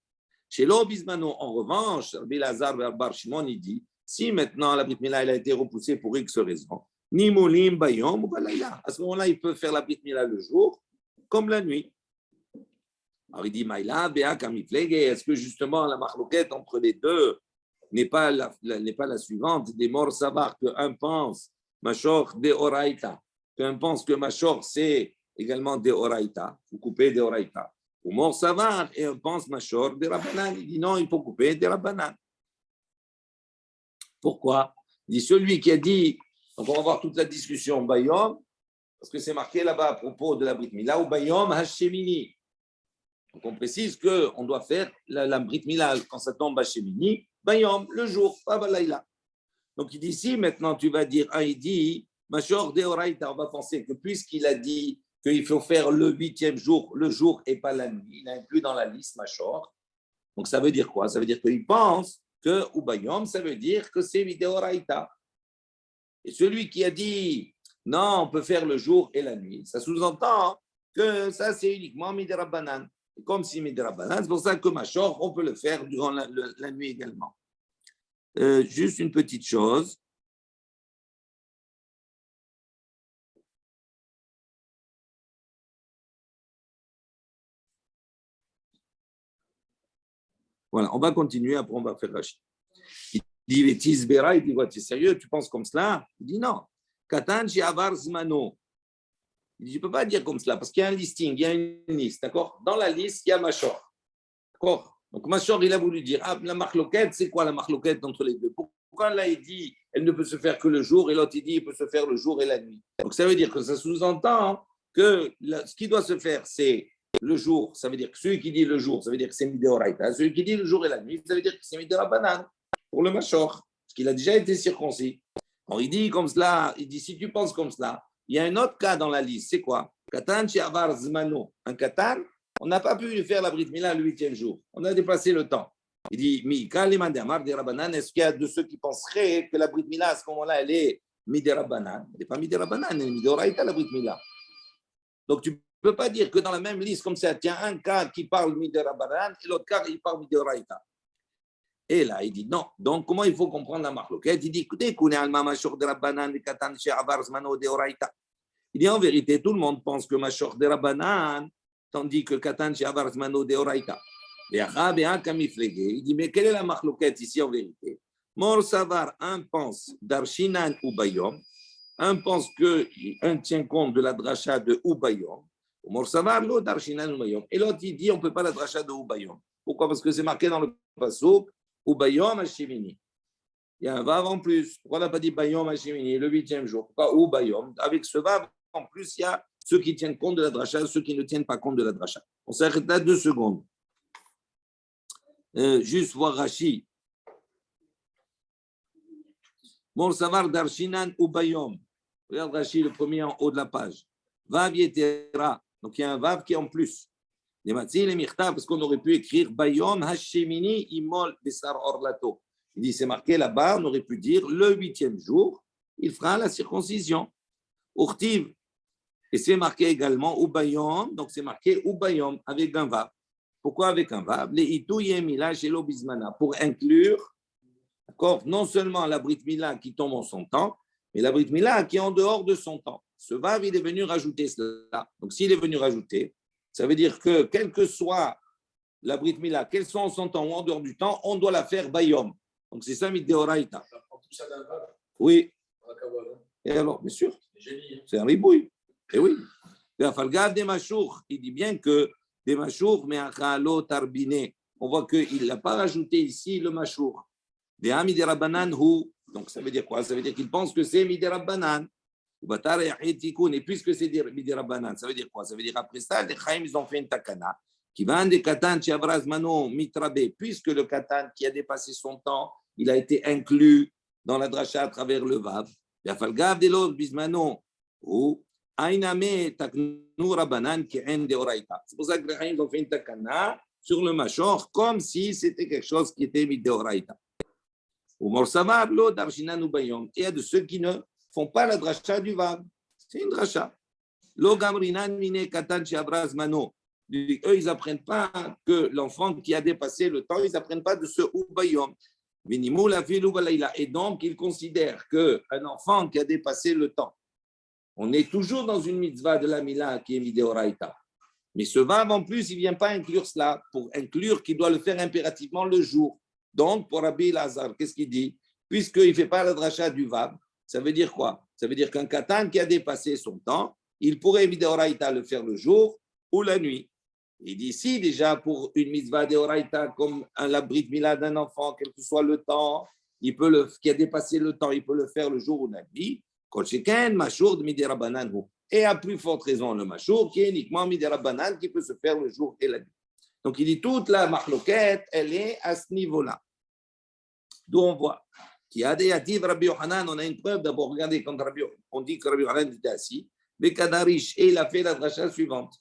[SPEAKER 2] Chez l'Obismano, en revanche, Bilazar Bar Shimon, il dit, si maintenant la Brit Mila elle a été repoussée pour X raison, Nimulim, Bayom ou Balayla, à ce moment-là, il peut faire la Brit Mila le jour, comme la nuit. Alors il dit, Maïla, Béa, Kamiflege, est-ce que justement la marloquette entre les deux n'est pas la suivante, des morts savar, qu'un pense, Machor de Oraïta, qu'un pense que Machor c'est également de Oraïta, vous coupez de Oraïta. Ou mort savar, et un pense Machor de Rabbanan, il dit non, il faut couper de Rabbanan. Pourquoi? Il dit celui qui a dit, donc on va voir toute la discussion, Bayom, parce que c'est marqué là-bas à propos de la Brit Mila, ou Bayom Hashemini. Donc on précise qu'on doit faire la Brit Mila quand ça tombe Hashemini, Bayom, le jour, pas Balayla. Donc il dit si maintenant tu vas dire, il dit, Machor de Oraïta, on va penser que puisqu'il a dit qu'il faut faire le 8e jour, le jour et pas la nuit, il a inclus dans la liste Machor. Donc ça veut dire quoi? Ça veut dire qu'il pense que Ubayom, ça veut dire que c'est Videoraïta. Et celui qui a dit Non, on peut faire le jour et la nuit. Ça sous-entend que ça, c'est uniquement Midirabanan. Comme si Midirabanan, c'est pour ça que Machor, on peut le faire durant la nuit également. Juste une petite chose. Voilà, on va continuer, après on va faire Rashi. Il dit, Tisbera, il dit, ouais, tu es sérieux, tu penses comme cela? Il dit, non. Katan Shiavar Zmano. Il dit, je ne peux pas dire comme cela, parce qu'il y a un listing, il y a une liste, d'accord? Dans la liste, il y a Machor. D'accord? Donc Machor, il a voulu dire, ah, la marloquette, c'est quoi la marloquette entre les deux? Pourquoi là, il dit, elle ne peut se faire que le jour, et l'autre, il dit, il peut se faire le jour et la nuit. Donc ça veut dire que ça sous-entend que ce qui doit se faire, c'est le jour, ça veut dire que celui qui dit le jour, ça veut dire que c'est Midéoraïta. Celui qui dit le jour et la nuit, ça veut dire que c'est Midérabanan pour le Machor, parce qu'il a déjà été circoncis. Alors il dit comme cela, il dit si tu penses comme cela, il y a un autre cas dans la liste, c'est quoi? Katan Shiavar Zmano. Un Katan, on n'a pas pu faire la Brit Mila le 8e jour. On a dépassé le temps. Il dit est-ce qu'il y a de ceux qui penseraient que la Brit Mila à ce moment-là, elle est Midérabanan? Elle n'est pas Midérabanan, elle est Midéoraïta la Brit Mila. Donc tu ne peux pas dire que dans la même liste, comme ça, tiens, un cas qui parle Midérabanan et l'autre cas, il parle Midéoraïta. Et là, il dit non. Donc, comment il faut comprendre la marloquette? Il dit écoutez, il dit en vérité, tout le monde pense que Machor de Rabbanan, tandis que Katan She'avar Zmano de Oraita. Il dit mais quelle est la marloquette ici en vérité? Mor Savar, un pense Darshinan ou Bayom, un pense qu'un tient compte de la dracha de Ubayom. Mor Savar, l'autre Darshinan ou Bayom. Et l'autre, il dit on ne peut pas la dracha de Ubayom. Pourquoi? Parce que c'est marqué dans le Pasuk. Ou Bayom Hashemini. Il y a un vav en plus. Pourquoi on n'a pas dit Bayom Hashemini, le 8e jour? Pourquoi ou Bayom? Avec ce vav en plus, il y a ceux qui tiennent compte de la dracha, ceux qui ne tiennent pas compte de la dracha. On s'arrête là 2 secondes. Juste voir Rashi. Bon, savoir Darshinan ou Bayom. Regarde Rashi, le premier en haut de la page. Vav Yetera. Donc il y a un vav qui est en plus. Les matzil et mirta, parce qu'on aurait pu écrire Bayom Hashemini Imol Besar Orlato. Il dit, c'est marqué là-bas, on aurait pu dire le 8e jour, il fera la circoncision. Urtiv. Et c'est marqué également Ubayom, donc c'est marqué Ubayom avec un vav. Pourquoi avec un vav? Les Itou Yemila Shelo Bismana, pour inclure, d'accord, non seulement la Brit Mila qui tombe en son temps, mais la Brit Mila qui est en dehors de son temps. Ce vav, il est venu rajouter cela. Donc s'il est venu rajouter, ça veut dire que, quelle que soit la Brit Mila, qu'elle soit en son temps ou en dehors du temps, on doit la faire Bayom. Donc, c'est ça, Midéoraïta. Oui. Et alors, bien sûr, c'est un ribouille. Et oui. Il dit bien que des machour, mais on voit qu'il n'a pas rajouté ici le machour. Des Midérabanan, donc ça veut dire quoi? Ça veut dire qu'il pense que c'est Midérabanan. Et puisque c'est Midérabanan, ça veut dire quoi? Ça veut dire après ça, les Chaim, ils ont fait une takana qui va des Katan Shiavraz Mano Mitrabe, puisque le Katan qui a dépassé son temps, il a été inclus dans la dracha à travers le Vav. C'est pour ça que les Chaim ont fait une takana sur le Machor comme si c'était quelque chose qui était Midéoraïta. Et il y a de ceux qui ne font pas la dracha du Vav. C'est une dracha. Eux, ils n'apprennent pas que l'enfant qui a dépassé le temps, ils n'apprennent pas de ce Ubayom. Et donc, ils considèrent qu'un enfant qui a dépassé le temps, on est toujours dans une mitzvah de la Mila qui est Midéoraïta. Mais ce Vav, en plus, il ne vient pas inclure cela, pour inclure qu'il doit le faire impérativement le jour. Donc, pour Rabbi Lazar, qu'est-ce qu'il dit? Puisqu'il ne fait pas la dracha du Vav, ça veut dire quoi? Ça veut dire qu'un katan qui a dépassé son temps, il pourrait Midéoraïta le faire le jour ou la nuit. Il dit ici déjà pour une mitzvah d'Oraïta comme la Brit Mila d'un enfant, quel que soit le temps, qui a dépassé le temps, il peut le faire le jour ou la nuit. Et à plus forte raison le machour qui est uniquement Midérabanan qui peut se faire le jour et la nuit. Donc il dit toute la marloquette, elle est à ce niveau-là. D'où on voit. Qui a des yativ Rabbi Yohanan, on a une preuve d'abord, regardez, quand on dit que Rabbi Yohanan était assis, Bekadarish, et il a fait la dracha suivante.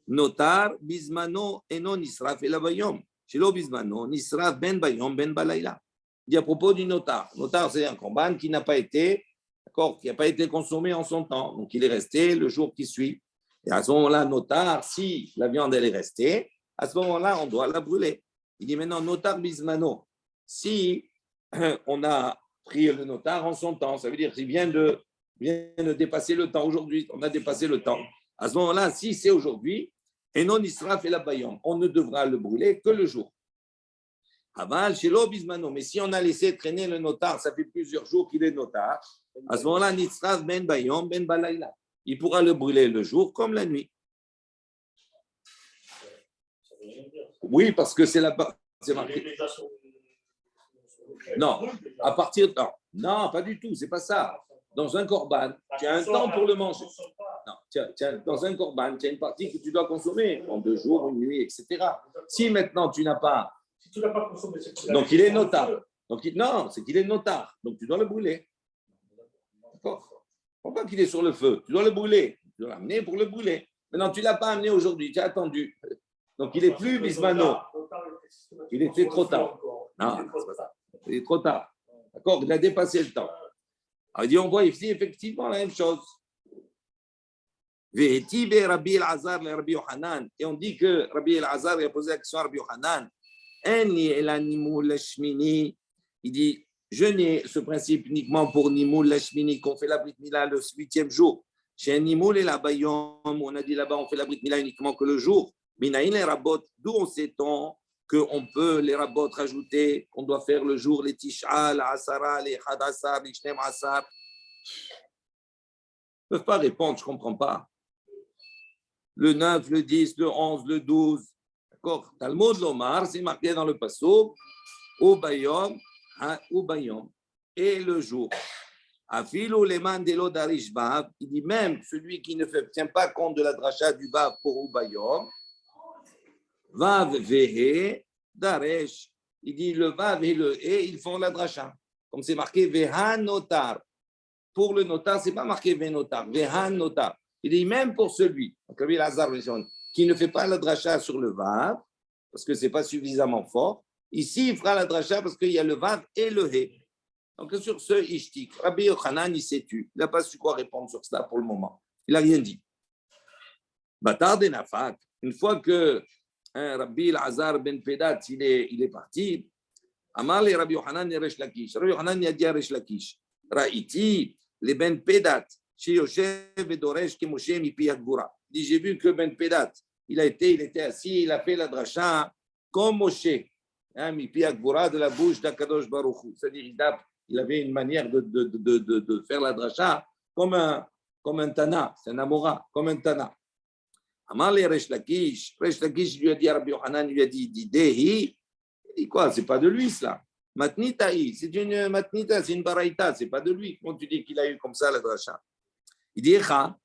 [SPEAKER 2] Notar, Bismano, et non Nisraf et la Bayom. Chez l'eau Bismano, Nisraf ben Bayom, ben Balayla. Il dit à propos du notar. Notar, c'est un corban qui n'a pas été d'accord, qui n'a pas été consommé en son temps. Donc, il est resté le jour qui suit. Et à ce moment-là, notar, si la viande, elle est restée, à ce moment-là, on doit la brûler. Il dit maintenant, notar bismano. Si on a pris le notar en son temps, ça veut dire qu'il vient de dépasser le temps. Aujourd'hui, on a dépassé le temps. À ce moment-là, si c'est aujourd'hui, et non israf et la bayom, on ne devra le brûler que le jour. Aval, chez bismano. Mais si on a laissé traîner le notar, ça fait plusieurs jours qu'il est notar, à ce moment-là, nisraf ben bayom, ben balayla. Il pourra le brûler le jour comme la nuit. Oui, parce que c'est marqué. Non, à partir de... Non, pas du tout, c'est pas ça. Dans un corban, tu as un temps pour le manger. Non, dans un corban, tu as une partie que tu dois consommer en 2 jours, une nuit, etc. Si maintenant tu n'as pas...
[SPEAKER 3] Si tu n'as pas consommé,
[SPEAKER 2] donc il est notable. Non, c'est qu'il est notable. Donc tu dois le brûler. D'accord. Pourquoi qu'il est sur le feu? Tu dois le brûler. Tu dois l'amener pour le brûler. Maintenant, tu ne l'as pas amené aujourd'hui, tu as attendu. Donc il n'est plus bismano. Il était trop tard. Non, c'est pas ça. Il est trop tard. D'accord, il a dépassé le temps. Alors, il dit, on voit ici effectivement la même chose. Et on dit que Rabbi El-Azar a posé la question à Rabbi Yochanan. Il dit, je n'ai ce principe uniquement pour Nimoul Lashmini, qu'on fait la Brit Mila le 8e jour. Chez Nimoul et la Bayom, on a dit là-bas, on fait la Brit Mila uniquement que le jour. Minaïn les Rabot, d'où on sait-on qu'on peut les Rabot rajouter, qu'on doit faire le jour, les Tisha, les Asara, les Hadasar, les Shnem Asar. Ils ne peuvent pas répondre, je ne comprends pas. Le 9, le 10, le 11, le 12. D'accord. Talmud Lomar, c'est marqué dans le Passouk, au Bayom, et le jour. Afilou leman de l'odarish bav, il dit même celui qui ne tient pas compte de la dracha du bav pour Ubayom, vav vehe daresh, il dit le vav et le e, ils font la dracha. Comme c'est marqué veha notar. Pour le notar, c'est pas marqué ve notar, veha notar. Il dit même pour celui, qui ne fait pas la dracha sur le vav, parce que c'est pas suffisamment fort. Ici, il fera la dracha parce qu'il y a le vav et le he. Donc, sur ce, ishtik, Rabbi Yochanan, il s'est tu. Il n'a pas su quoi répondre sur cela pour le moment. Il n'a rien dit. Batar de Nafak, une fois que Rabbi El-Azar ben Pedat, il est parti, Amar le Rabbi Yochanan et Resh Lakish. Rabbi Yochanan a dit à Resh Lakish, Ra'iti, les ben Pedat, chez Yoshev et Doresh, qui Moshe mipi Agvura. Il dit, j'ai vu que ben Pedat, il était assis, il a fait la dracha comme Moshe. Mipi Agvura de la bouche d'Akadosh Baruch Hu. C'est-à-dire, il avait une manière de faire la dracha comme un tana, c'est un amora, comme un tana. Amar le Resh Lakish lui a dit à Rabbi Yochanan, lui a dit, Dehi, il dit quoi, c'est pas de lui cela. Matnitaï, c'est une matnita, c'est une baraïta, c'est pas de lui. Comment tu dis qu'il a eu comme ça la dracha? Il dit, Echa,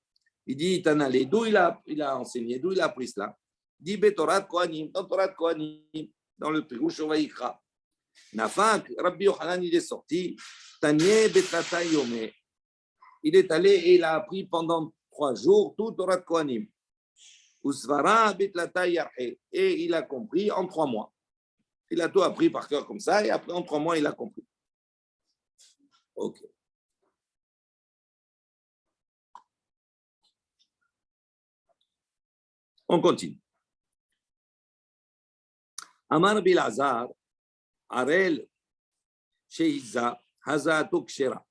[SPEAKER 2] il dit, Tanale, d'où il a enseigné, d'où il a appris cela? Il dit, Betorat Kohanim, dans Torat Kohanim, dans le Pirush Vaïkra. Nafak, Rabbi Yochanan, il est sorti, Tanye Betata Yome. Il est allé et il a appris pendant 3 jours tout Torat Kohanim. Usvara Betlata Yarhe. Et il a compris en 3 mois. Il a tout appris par cœur comme ça, et après, en 3 mois, il a compris. Ok. On continue. Amar Bilazar, Arel, Sheiza, Hazatou Kshera.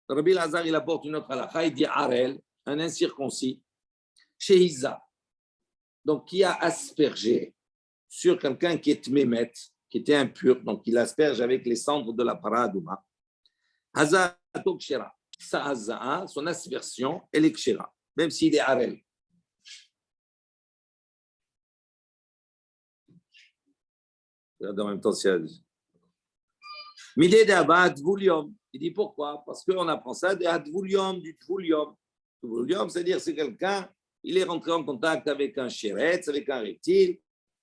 [SPEAKER 2] Rabbi Lazar, il apporte une autre halakha, il dit Arel, un incirconcis, Sheiza, donc qui a aspergé sur quelqu'un qui est tmémet, qui était impur, donc il asperge avec les cendres de la paradouma. Hazatou Kshera, sa haza'a, son aspersion, elle est kshera, même s'il est Arel. En même temps, c'est Midé d'Abad Voulium. Il dit pourquoi? Parce qu'on apprend ça de Advoulium, du Tvoulium. Tvoulium, c'est-à-dire c'est quelqu'un, il est rentré en contact avec un chéretz, avec un reptile,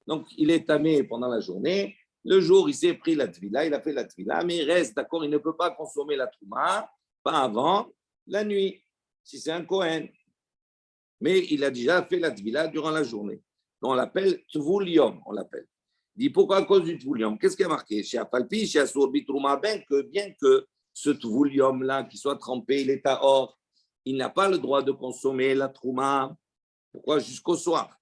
[SPEAKER 2] donc il est tamé pendant la journée. Le jour, il s'est pris la tvila, il a fait la tvila, mais il reste d'accord, il ne peut pas consommer la trouma, pas avant la nuit, si c'est un Kohen. Mais il a déjà fait la tvila durant la journée. Donc on l'appelle Tvoulium, on l'appelle. Il dit pourquoi à cause du Tvoulium? Qu'est-ce qui a marqué? Chez Apalpi, chez Assour Bitrouma, bien que ce tvoulium-là qui soit trempé, il est à or, il n'a pas le droit de consommer la trouma. Pourquoi? Jusqu'au soir.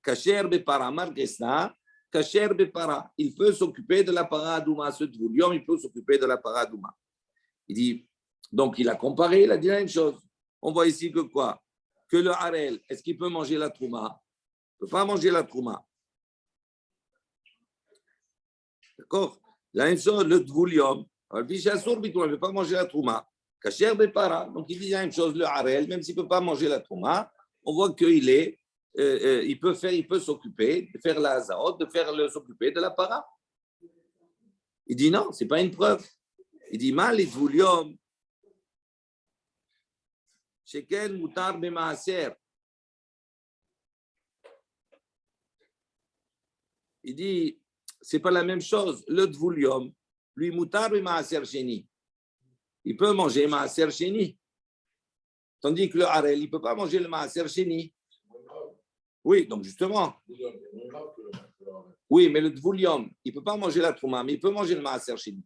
[SPEAKER 2] Kasher bepara margesna, kasher bepara. Il peut s'occuper de la paradouma. Ce tvoulium, il peut s'occuper de la paradouma. Il dit, donc il a comparé, il a dit la même chose. On voit ici que quoi? Que le harel, est-ce qu'il peut manger la trouma? Il ne peut pas manger la trouma. D'accord? La même chose, le tvoulium. Il ne peut pas manger la trouma. Kasher bepara. Donc il dit la même chose, le harel, même s'il ne peut pas manger la trouma, on voit qu'il est, il peut s'occuper, de faire la hazaot, de s'occuper de la para. Il dit non, ce n'est pas une preuve. Il dit mal, les tvoulium. Sheken mutar bemaaser. Il dit, c'est pas la même chose. Le tvoulium, lui, mutar bemaaser sheni. Il peut manger maaser sheni. Tandis que le harel, il ne peut pas manger le maaser sheni. Oui, donc justement. Oui, mais le tvoulium, il ne peut pas manger la trouma, mais il peut manger le maaser sheni.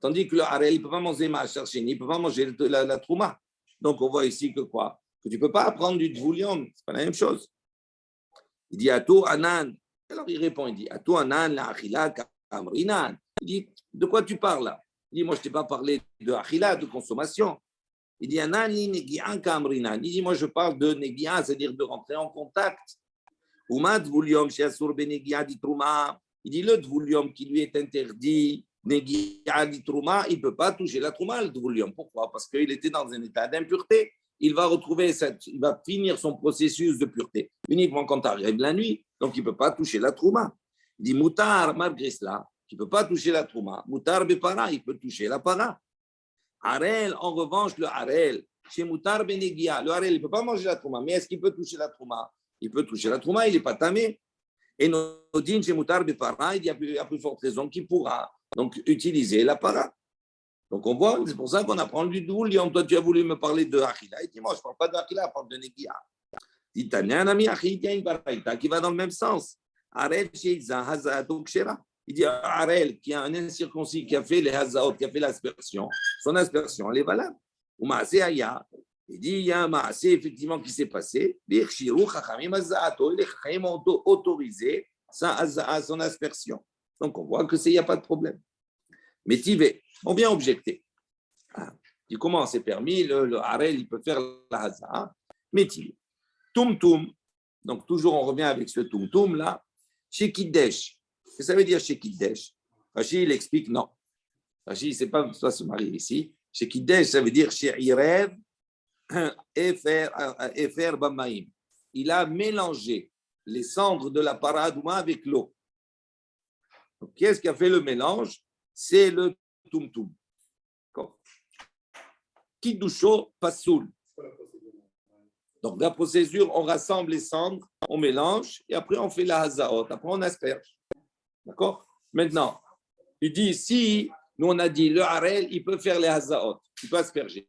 [SPEAKER 2] Tandis que le harel, il ne peut pas manger le maaser sheni, il ne peut pas manger la trouma. Donc, on voit ici que quoi? Que tu ne peux pas apprendre du tvoulium. Ce n'est pas la même chose. Il dit, Atou anan. Alors, il répond, il dit, Atou anan la achila kamrinan. Il dit, de quoi tu parles là? Il dit, moi, je ne t'ai pas parlé de achila, de consommation. Il dit, anan li negi'an kamrinan. Il dit, moi, je parle de negi'an, c'est-à-dire de rentrer en contact. Uma tvoulium she'asur benegi'a di trouma. Il dit, le tvoulium qui lui est interdit, negi'a di trouma, il ne peut pas toucher la trouma, le tvoulium. Pourquoi? Parce qu'il était dans un état d'impureté. Il va il va finir son processus de pureté uniquement quand arrive la nuit. Donc, il ne peut pas toucher la trouma. Il dit, moutar, malgré cela, il ne peut pas toucher la trouma. Moutar bepara, il peut toucher la para. Harel, en revanche, le harel, chez moutar benegia, le harel, il ne peut pas manger la trouma. Mais est-ce qu'il peut toucher la trouma? Il peut toucher la trouma, il n'est pas tamé. Et Nodin, chez moutar bepara, il y a plus forte raison qu'il pourra donc utiliser la para. Donc on voit, c'est pour ça qu'on apprend du tvoulium. Toi, tu as voulu me parler de achila. Il dit, moi, je ne parle pas de achila, je parle de negia. Il dit, un ami achil, il y a une baraita qui va dans le même sens. Harel, sheiza, hazato, kshera. Il dit, Harel, qui a un incirconcis, qui a fait les hazaot, qui a fait l'aspersion, son aspersion, elle est valable. Ou maasé aya. Il dit, il y a un maasé, effectivement, qui s'est passé. Les chachamim hazato, les chachamim ont autorisé son aspersion. Donc on voit qu'il n'y a pas de problème. Mais Tivé, on vient objecter. Il comment c'est permis, le harel, il peut faire la haza. Mais Tivé, tum-tum, donc toujours on revient avec ce tum-tum là, chez Kiddesh. Qu'est-ce que ça veut dire chez Kiddesh? Rachid, il explique non. Rachid, il ne sait pas se marier ici. Chez Kiddesh, ça veut dire chez Irev, Efer Bamaim. Il a mélangé les cendres de la paradouma avec l'eau. Qu'est-ce qui a fait le mélange? C'est le tum-tum. Kiddusho pasoul. Donc, la procédure, on rassemble les cendres, on mélange, et après, on fait la hazaot. Après, on asperge. D'accord? Maintenant, il dit, si nous, on a dit, le harel, il peut faire les hazaot, il peut asperger.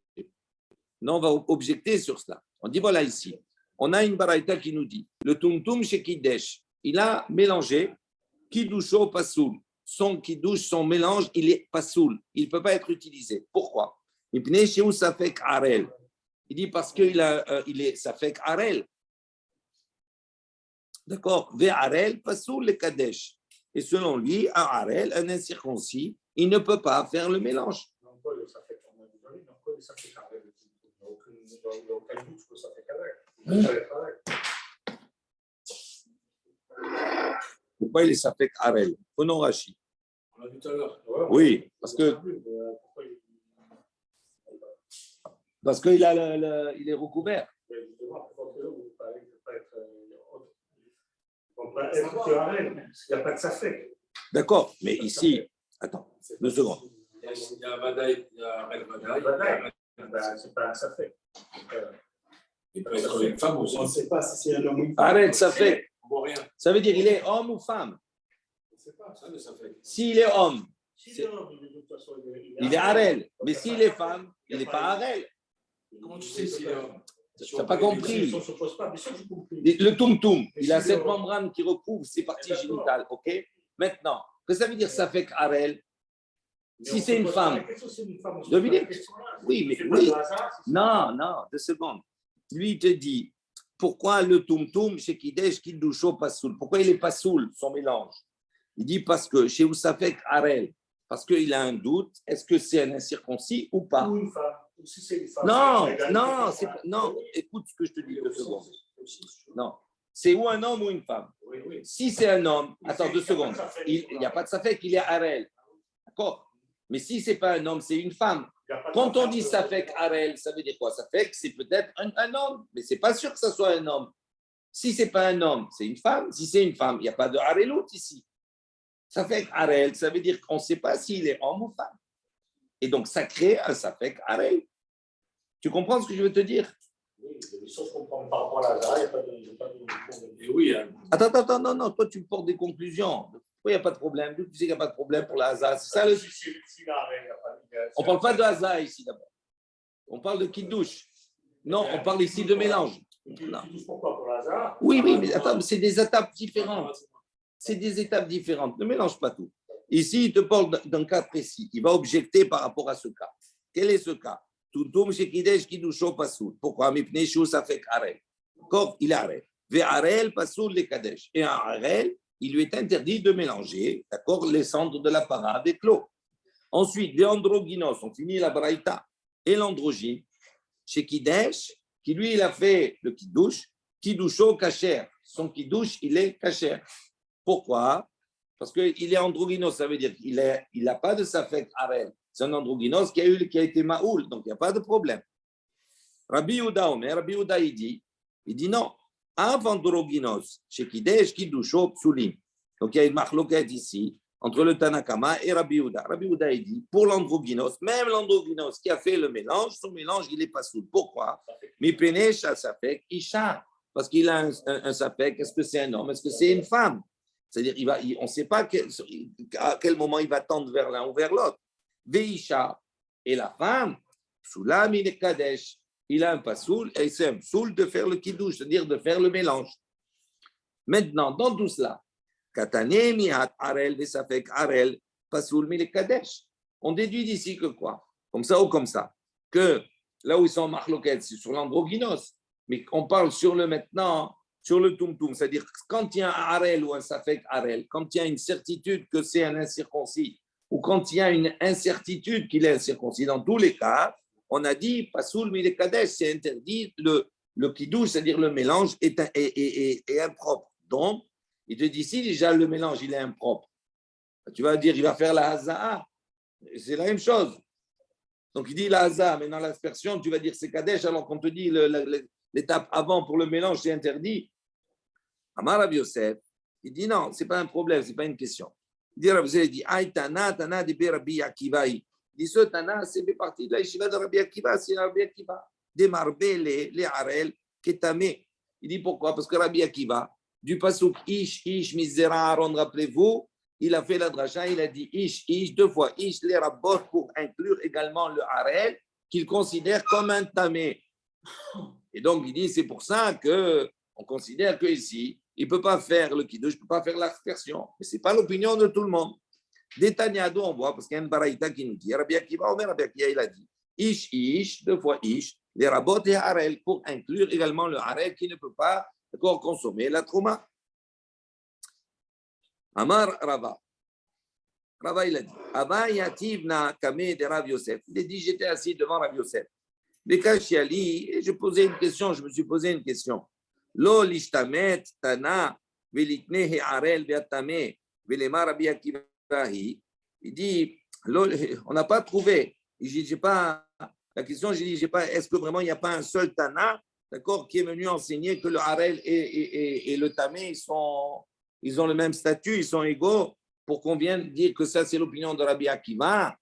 [SPEAKER 2] Non, on va objecter sur cela. On dit, voilà ici, on a une baraita qui nous dit, le tum-tum chez Kiddesh, il a mélangé Kiddusho pasoul. Son kiddush, son mélange, il est pasoul. Il ne peut pas être utilisé. Pourquoi? Il dit parce qu'il est safek harel. D'accord? Ve harel pasoul le kadesh. Et selon lui, un harel, un incirconcis, il ne peut pas faire le mélange. Pourquoi il est safek harel? Prenons Rashi.
[SPEAKER 4] On l'a vu tout à l'heure.
[SPEAKER 2] Oui, parce qu'il il est recouvert.
[SPEAKER 3] Il n'y a pas de safek.
[SPEAKER 2] D'accord, mais ici, attends, 2 secondes.
[SPEAKER 4] Il y a Badaï, il y a Rel Badaï.
[SPEAKER 3] C'est pas un safek.
[SPEAKER 4] Il peut être une femme aussi.
[SPEAKER 5] On ne sait pas si c'est un homme ou une femme.
[SPEAKER 2] Arrête, ça fait.
[SPEAKER 4] On voit rien.
[SPEAKER 2] Ça veut dire il est homme ou femme?
[SPEAKER 5] On ne sait pas.
[SPEAKER 4] Ça, mais ça fait.
[SPEAKER 2] S'il est homme, il est
[SPEAKER 3] harel.
[SPEAKER 2] harel. Mais s'il est femme, il n'est pas harel.
[SPEAKER 4] Comment tu sais s'il est homme?
[SPEAKER 2] Tu n'as pas compris.
[SPEAKER 3] Le
[SPEAKER 2] Le tum-tum, il a cette membrane qui recouvre ses parties génitales. Ok. Maintenant, que ça veut dire ça fait harel? Si c'est une femme, devinez. Oui, mais oui. Non, 2 secondes. Lui, il te dit, pourquoi le tum-tum chez Kidesh, Kiddusho, Pasoul? Pourquoi il n'est pas soul, son mélange? Il dit parce que chez Oussafek Harel, parce qu'il a un doute, est-ce que c'est un incirconcis ou pas?
[SPEAKER 3] Ou une femme. Ou si c'est une femme.
[SPEAKER 2] Non, écoute ce que je te dis 2 secondes. Non, c'est ou un homme ou une femme. Si c'est un homme, attends 2 secondes, il n'y a pas de Safek, il est Harel. D'accord? Mais si ce n'est pas un homme, c'est une femme. Quand on dit Safek Harel, ça veut dire quoi? Safek, c'est peut-être un homme, mais ce n'est pas sûr que ce soit un homme. Si ce n'est pas un homme, c'est une femme. Si c'est une femme, il n'y a pas de Harelout ici. Safek Harel, ça veut dire qu'on ne sait pas s'il est homme ou femme. Et donc, ça crée un Safek Harel. Tu comprends ce que je veux te dire?
[SPEAKER 3] Oui, sauf qu'on prend par rapport à la il n'y a pas de
[SPEAKER 4] oui.
[SPEAKER 2] Attends, non, toi tu portes des conclusions. Pourquoi il n'y a pas de problème? Tu sais qu'il n'y a pas de problème pour la Haza. C'est ça le... On ne parle pas de Haza ici d'abord. On parle de Kiddush. Non, on parle ici de mélange.
[SPEAKER 3] Pourquoi pour la Haza?
[SPEAKER 2] Oui, mais attends, c'est des étapes différentes. C'est des étapes différentes. Ne mélange pas tout. Ici, il te parle d'un cas précis. Il va objecter par rapport à ce cas. Quel est ce cas? Pourquoi? D'accord? Il est Harel. Ve'arel pasoul les kadesh. Et un Harel, il lui est interdit de mélanger, d'accord, les cendres de la para avec l'eau. Ensuite, les androgynos, on finit la braïta. Et l'androgyne, chez Kidesh, qui lui, il a fait le kiddush, kiddusho kasher. Son kiddush, il est kasher. Pourquoi? Parce qu'il est androgynos, ça veut dire qu'il n'a pas de safek Harel. C'est un androgynos qui a été maoul, donc il n'y a pas de problème. Rabbi Yehuda Omer, Rabbi Yehuda, il dit non. Avant androgynos, chez Kidesh, Kiddusho, Psulim. Donc il y a une marloquette ici entre le Tanakama et Rabbi Yehuda. Rabbi Yehuda, il dit pour l'androgynos, même l'androgynos qui a fait le mélange, son mélange, il n'est pas soul. Pourquoi? Mipenesh a safek Isha. Parce qu'il a un safek, est-ce que c'est un homme, est-ce que c'est une femme? C'est-à-dire, on ne sait pas à quel moment il va tendre vers l'un ou vers l'autre. Veisha, et la femme, Soulam, il est Kadesh. Il a un pasoul et c'est un soul de faire le kiddush, c'est-à-dire de faire le mélange. Maintenant, dans tout cela, Katane mihat arel vesafek arel pasoul mi le Kadesh. On déduit d'ici que quoi? Comme ça ou comme ça? Que là où ils sont en marloquette, c'est sur l'androgynos, mais on parle sur le maintenant, sur le tum-tum, c'est-à-dire quand il y a un harel ou un safek harel, quand il y a une certitude que c'est un incirconcis, ou quand il y a une incertitude qu'il est incirconcis, dans tous les cas, on a dit, pasoul mile kadesh, c'est interdit, le kiddush, c'est-à-dire le mélange, est impropre. Donc, il te dit, si déjà le mélange, il est impropre, tu vas dire, il va faire la haza'a, c'est la même chose. Donc, il dit la haza'a, mais dans l'aspersion, tu vas dire c'est kadesh, alors qu'on te dit l'étape avant pour le mélange, c'est interdit. Amar Rav Yosef, il dit non, ce n'est pas un problème, ce n'est pas une question. Il dit Rav Yosef, il dit Aïe Tana, Tana de Rabbi Akiva. Il dit ce Tana, c'est fait partie de la yeshiva de Rabbi Akiva, c'est Rabbi Akiva. Demarbe les Harel, Ketame. Il dit pourquoi? Parce que Rabbi Akiva, du pasuk Ish, Mizera Aaron, rappelez-vous, il a fait la dracha, il a dit Ish, 2 fois Ish, les rabbot pour inclure également le Harel, qu'il considère comme un tamé. Et donc, il dit, c'est pour ça qu'on considère qu'ici, il ne peut pas faire le kiddush, il ne peut pas faire l'aspersion. Mais ce n'est pas l'opinion de tout le monde. Détaniado, on voit, parce qu'il y a une baraïta qui nous dit, Rabbi Akiva, Rabbi Akiva, il a dit, Ish, 2 fois Ish, les rabot et harel, pour inclure également le harel qui ne peut pas consommer la trouma. Amar Rava. Rava, il a dit, Ava yativna kame de Rav Yosef. Il a dit, j'étais assis devant Rav Yosef. Et je me suis posé une question. Lo lishtamet tana velitne harel beatame velema Rabbi Akiva. Il dit, on n'a pas trouvé. J'ai pas la question. J'ai dit, est-ce que vraiment il n'y a pas un seul tana, d'accord, qui est venu enseigner que le harel et le tamé ils ont le même statut, ils sont égaux, pour qu'on vienne dire que ça c'est l'opinion de Rabbi Akiva.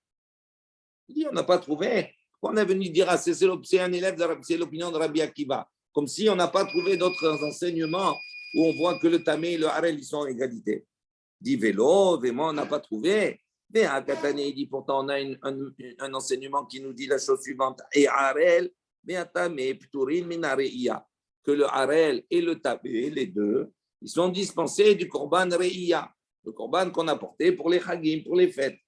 [SPEAKER 2] Il dit, on n'a pas trouvé. On est venu dire, c'est un élève, c'est l'opinion de Rabbi Akiva. Comme si on n'a pas trouvé d'autres enseignements où on voit que le tamé et le harel, ils sont en égalité. Dit vélo, vraiment, on n'a pas trouvé. Mais à Katane, il dit, pourtant, on a un enseignement qui nous dit la chose suivante. Et harel, mais à tamé, pturin minareia. Que le harel et le tamé, les deux, ils sont dispensés du korban reia. Le korban qu'on a porté pour les chagim, pour les fêtes.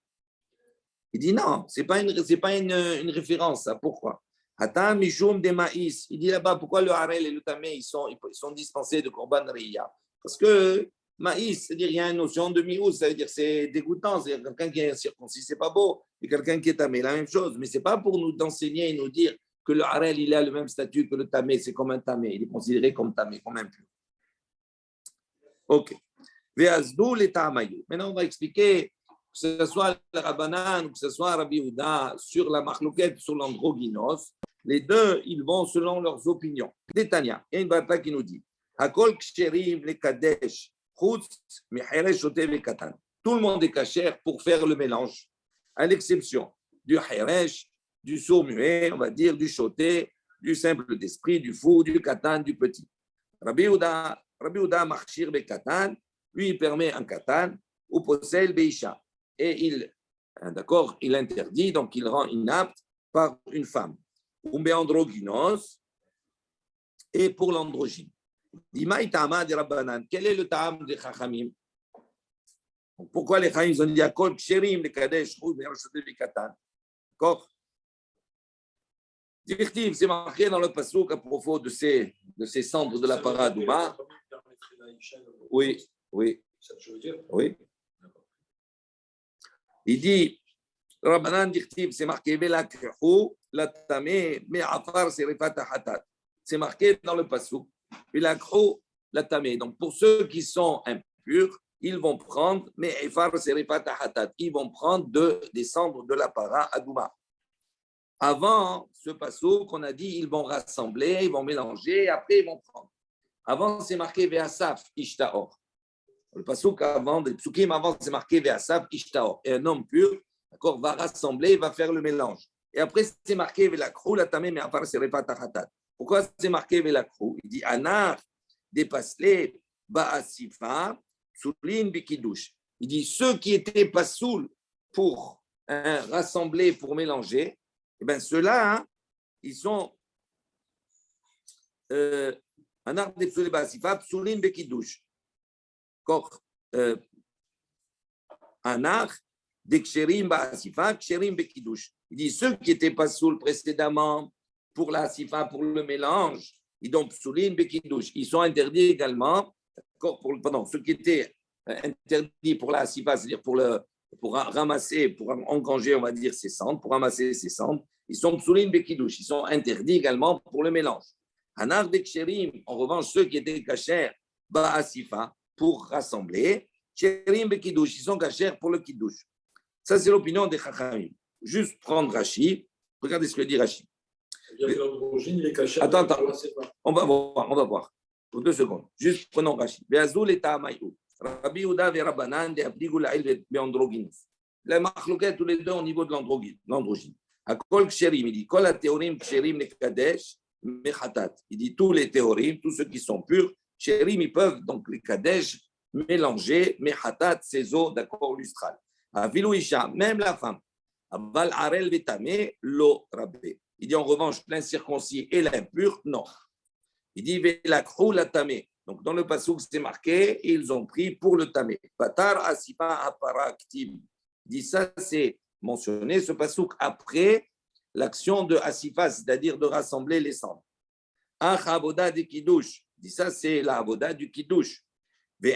[SPEAKER 2] Il dit non, ce n'est pas une référence. Ça. Pourquoi? Hatam Mishum des maïs. Il dit là-bas, pourquoi le harel et le tamé, ils sont dispensés de korban riya? Parce que maïs, c'est-à-dire il y a une notion de mi'ouz, ça veut dire c'est dégoûtant, c'est-à-dire quelqu'un qui est circoncis, c'est pas beau, et quelqu'un qui est tamé, la même chose. Mais c'est pas pour nous d'enseigner et nous dire que le harel, il a le même statut que le tamé, c'est comme un tamé, il est considéré comme tamé, comme impur. Ok. Ve'azdou les ta'amayou. Maintenant, on va expliquer, que ce soit le Rabbanan ou que ce soit Rabbi Yehuda, sur la marlouquette, sur l'androgynos, les deux, ils vont selon leurs opinions. Détania, il y a une bata qui nous dit Hakol ksherim le kadesh, chutz micheresh shotev le katan. Tout le monde est kasher pour faire le mélange, à l'exception du heresh, du sourd muet, on va dire, du choté, du simple d'esprit, du fou, du katan, du petit. Rabbi Yehuda marchir le katan, lui, il permet un katan, ou posel beisha. Et il interdit, donc il rend inapte par une femme. Androgynos, et pour l'androgyne. Dimaï Tama de Rabbanan, quel est le Ta'am des Chachamim? Pourquoi les Chachamim ont dit Akol Ksherim, les Kadesh, Choud, les Rochoté, les Katan? D'accord? Directive, c'est marqué dans le Passouk à propos de ces cendres de la paradouma. Oui. Oui. Il dit, Rabbanan Dirtiv, c'est marqué Velakhu, la tamé, mais afar serifat hatat. C'est marqué dans le passouk. Velakhu, la tamé. Donc pour ceux qui sont impurs, ils vont prendre, mais afar serifat hatat. Ils vont prendre des cendres de la para adouma. Avant ce passouk, on a dit, ils vont rassembler, ils vont mélanger, après ils vont prendre. Avant, c'est marqué Ve'asaf ishtaor. Le passouk avant, les psukim avant, c'est marqué Ve'asaf ishtaor. Et un homme pur, d'accord, va rassembler, va faire le mélange. Et après, c'est marqué Velakhu, la tamé, mais afar serifat hatat. Pourquoi c'est marqué Velakhu? Il dit Anar, dépasle, ba'asifa, soulin bikidush. Il dit ceux qui étaient pas soul pour rassembler, pour mélanger, eh bien ceux-là, hein, ils sont Anar, dépasle, ba'asifa, soulin bikidush. Anar, d'Eksherim Ba'asifa, Ksherim Bekidush. Il dit ceux qui n'étaient pas saouls précédemment pour la Asifa, pour le mélange, ils sont Psoulin Bekidush. Ils sont interdits également, ceux qui étaient interdits pour la Asifa, c'est-à-dire pour ramasser, pour engranger, on va dire, ses cendres, pour ramasser ses cendres, ils sont Psoulin Bekidush. Ils sont interdits également pour le mélange. Anar d'Eksherim, en revanche, ceux qui étaient kashers Ba'asifa, pour rassembler, Ksherim Bekidush, ils sont kashers pour le Kiddush. Ça, c'est l'opinion des Chachamim. Juste prendre Rashi. Regardez ce que dit Rashi. Attends. On va voir. Pour 2 secondes. Juste prenons Rashi. Be'azul et ta'amayou. Rabbi Yehuda ve Rabbanan de apligu la'il be'androginus. La marloquette tous les deux au niveau de l'androgyne. Akol ksherim, il dit, kol ha-théorim ksherim le kadesh mechatat. Il dit, tous les théorim, tous ceux qui sont purs, ksherim, ils peuvent, donc les kadesh, mélanger mechatat, ces eaux d'accord lustrales. Même la femme, il dit en revanche l'incirconcis et l'impur, non. Il dit la tamé. Donc dans le passouk c'est marqué, ils ont pris pour le tamé. Patar asipa aparaktim. Il dit ça c'est mentionné ce passouk après l'action de asifa, c'est-à-dire de rassembler les cendres. Ach avoda de kiddush. Il dit ça c'est la avoda du kiddush. Il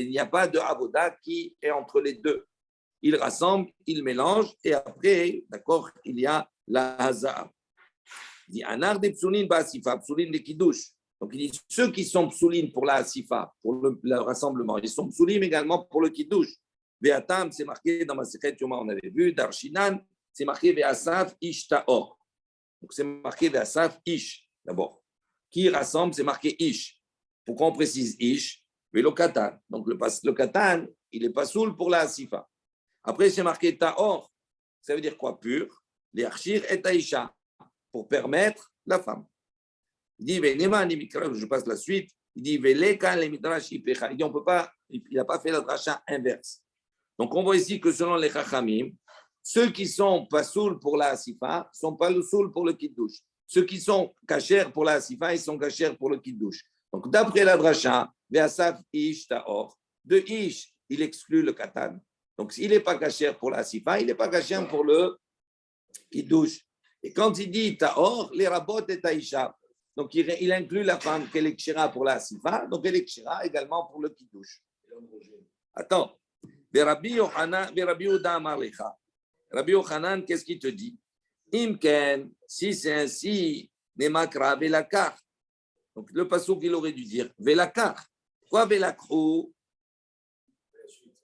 [SPEAKER 2] n'y a pas de avoda qui est entre les deux. Il rassemble, il mélange, et après, d'accord, il y a la hazar. Il dit anar des psoulin ba'asifa, psoulin des kiddush. Donc il dit ceux qui sont psoulin pour la asifa, pour le rassemblement, ils sont psoulin également pour le kiddush. Ve'atam, c'est marqué dans ma Masechet Yoma, on avait vu, Darshinan, c'est marqué ve'asaf ish ta'or. Donc c'est marqué ve'asaf ish, d'abord. Qui rassemble, c'est marqué ish. Pourquoi on précise ish? Mais le katan. Donc le katan, il n'est pas soul pour la asifa. Après, c'est marqué ta'or. Ça veut dire quoi? Pur. Les archir et taïcha. Pour permettre la femme. Il dit, je passe la suite. Il dit, il dit on peut pas, il n'a pas fait la dracha inverse. Donc on voit ici que selon les chachamim, ceux qui sont pas soul pour la asifa ne sont pas le soul pour le kiddush. Ceux qui sont kashers pour la asifa, ils sont kashers pour le kiddush. Donc, d'après la dracha, Ve'asaf ish ta'or, de ish, il exclut le katan. Donc, s'il n'est pas cachère pour la sifa, il n'est pas cachère pour le kiddush. Et quand il dit tahor, les rabot et taïcha. Donc, il inclut la femme qu'elle est kshira pour la sifa, donc elle est kshira également pour le kiddush. Attends. Rabbi Yehuda amar lecha. Rabbi Yochanan, qu'est-ce qu'il te dit? Imken, si c'est ainsi, nemakra velakar. Donc, le passouk, il aurait dû dire velakar. Quoi velakru?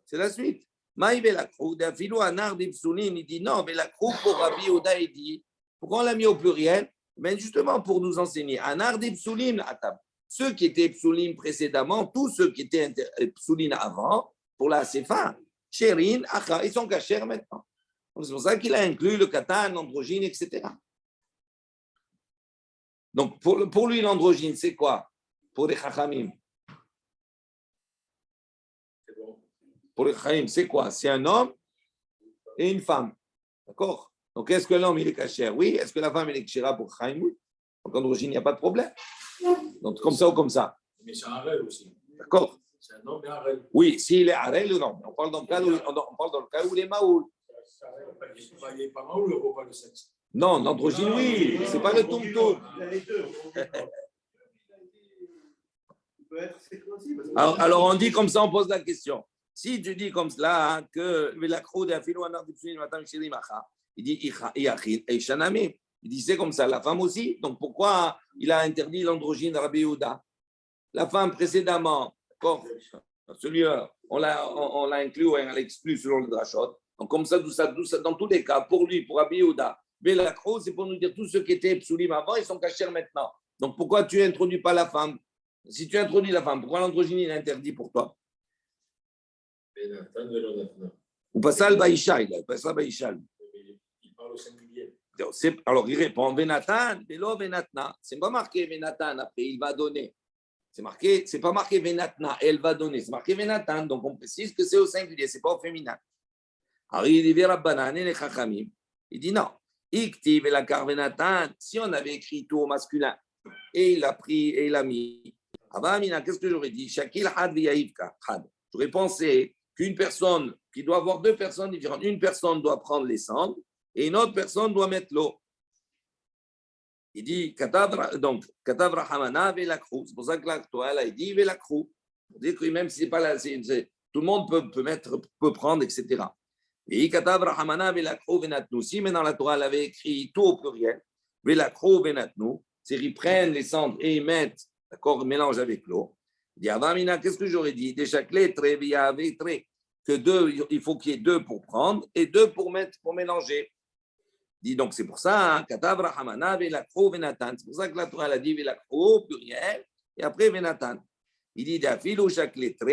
[SPEAKER 2] C'est la suite. Maï velakru, d'afilou anar d'ibsoulim, il dit non, velakru pour Rabbi Yehuda, il dit, pourquoi on l'a mis au pluriel? Mais justement pour nous enseigner. Anar d'ibsoulim, ceux qui étaient psoulim précédemment, tous ceux qui étaient psoulim avant, pour la sefa, sherin, acha, ils sont cachers maintenant. C'est pour ça qu'il a inclus le katan, l'androgyne, etc. Donc, pour lui, l'androgyne, c'est quoi? Pour les chachamim. Pour les chachamim, c'est quoi? C'est un homme et une femme. D'accord? Donc, est-ce que l'homme, il est caché? Oui. Est-ce que la femme, elle est cachera pour chachamim? Oui. Donc, androgyne, il n'y a pas de problème. Donc, comme ça ou comme ça.
[SPEAKER 4] Mais c'est un arrêt aussi.
[SPEAKER 2] D'accord?
[SPEAKER 4] C'est un homme et un arrêt.
[SPEAKER 2] Oui, s'il est arrêt ou non. On parle dans le cas où il est maoul.
[SPEAKER 4] Il n'est pas maoul, il ne pas le sexe.
[SPEAKER 2] Non, l'androgyne, oui. C'est pas le tom-tom. Alors, on dit comme ça, on pose la question. Si tu dis comme cela, hein, que il dit il dit c'est comme ça, la femme aussi. Donc pourquoi il a interdit l'androgyne Rabbi Yehuda? La femme précédemment, celui-là, on l'a inclus ou on l'a exclu selon le drachot. Donc comme ça, dans tous les cas, pour lui, pour Rabbi Yehuda, Velakro, c'est pour nous dire tous ceux qui étaient psoulim avant, ils sont cachers maintenant. Donc pourquoi tu n'introduis pas la femme? Si tu introduis la femme, pourquoi l'androgyne est interdit pour toi? Ou pas ça le baïcha, il pas ça le baïcha.
[SPEAKER 4] Il parle au singulier.
[SPEAKER 2] Alors il répond Venatan, Velo Venatna. C'est pas marqué Venatan après, il va donner. C'est pas marqué Venatna, elle va donner. C'est marqué Venatan, donc on précise que c'est au singulier, c'est pas au féminin. Alors il dit Rabbanan et les Chachamim. Il dit non. Ikti Velakar Venatan, si on avait écrit tout au masculin, et il a pris et il a mis. Avamina, qu'est-ce que j'aurais dit? Shakil Had Viyaivka. J'aurais pensé qu'une personne, qui doit avoir deux personnes différentes, une personne doit prendre les cendres et une autre personne doit mettre l'eau. Il dit, donc, Katav Rahamana Velakru. C'est pour ça que la Torah, il dit Velakru. Pour dire que même si c'est pas là, tout le monde peut prendre, etc. Et Katav Rahamana Velakru Venatnu. Si maintenant la Torah avait écrit tout au pluriel, Velakru Venatnu, c'est qu'ils prennent les cendres et ils mettent, d'accord, ils mélangent avec l'eau. Il dit, Avamina, qu'est-ce que j'aurais dit? Déjà, que deux, il faut qu'il y ait deux pour prendre et deux pour mélanger. Il dit donc, c'est pour ça, hein, Katav Rahamana Velakru Venatan. C'est pour ça que la Torah a dit Velakru, pluriel, et après Venatan. Il dit, Dafilou chaque lettre,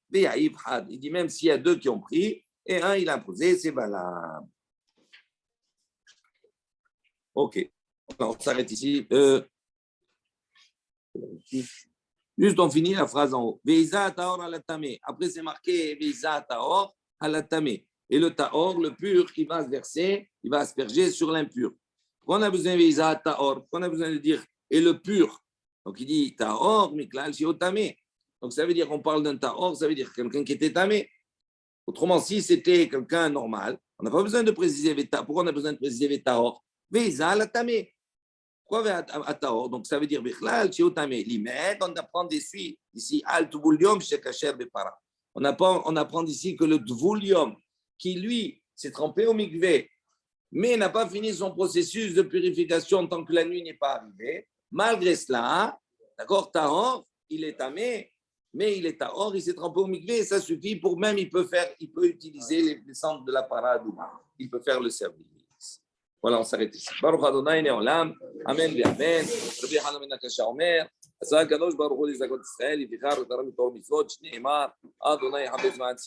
[SPEAKER 2] Veyaïv Had. Il dit, même s'il y a deux qui ont pris, et un, il a posé, c'est valable. Ok. Alors, on s'arrête ici. Juste, on finit la phrase en haut. Veiza taor alatame. Après, c'est marqué Veiza taor alatame. Et le taor, le pur, il va se verser, il va asperger sur l'impur. Pourquoi on a besoin de Veiza taor? Pourquoi on a besoin de dire et le pur? Donc, il dit taor miklal shiotame. Donc, ça veut dire qu'on parle d'un taor, ça veut dire quelqu'un qui était tamé. Autrement, si c'était quelqu'un normal, on n'a pas besoin de préciser Veta. Pourquoi on a besoin de préciser Vetaor? Veiza alatame. Pourquoi Ataor? Donc ça veut dire Bichlal, Chiotame, Limed, on apprend d'ici, Al Tvulium, Shekacher Bepara. On apprend d'ici que le Tvulium, qui lui s'est trempé au mikvé, mais n'a pas fini son processus de purification tant que la nuit n'est pas arrivée, malgré cela, d'accord, Tahor, il est tamé, mais il est Tahor, il s'est trempé au mikvé, et ça suffit pour même, il peut utiliser les cendres de la paradouma, il peut faire le service. Voilà, on s'arrête ici. Baruch Adonai Neolam, Amen Amen. Rabbi Hanan ben Akasha Omer, Asa Kadosh Baruch Hu Lizakot Israël, Yivichar Utaram Mitzvot, Shneimar, Adonai Habez Ma'at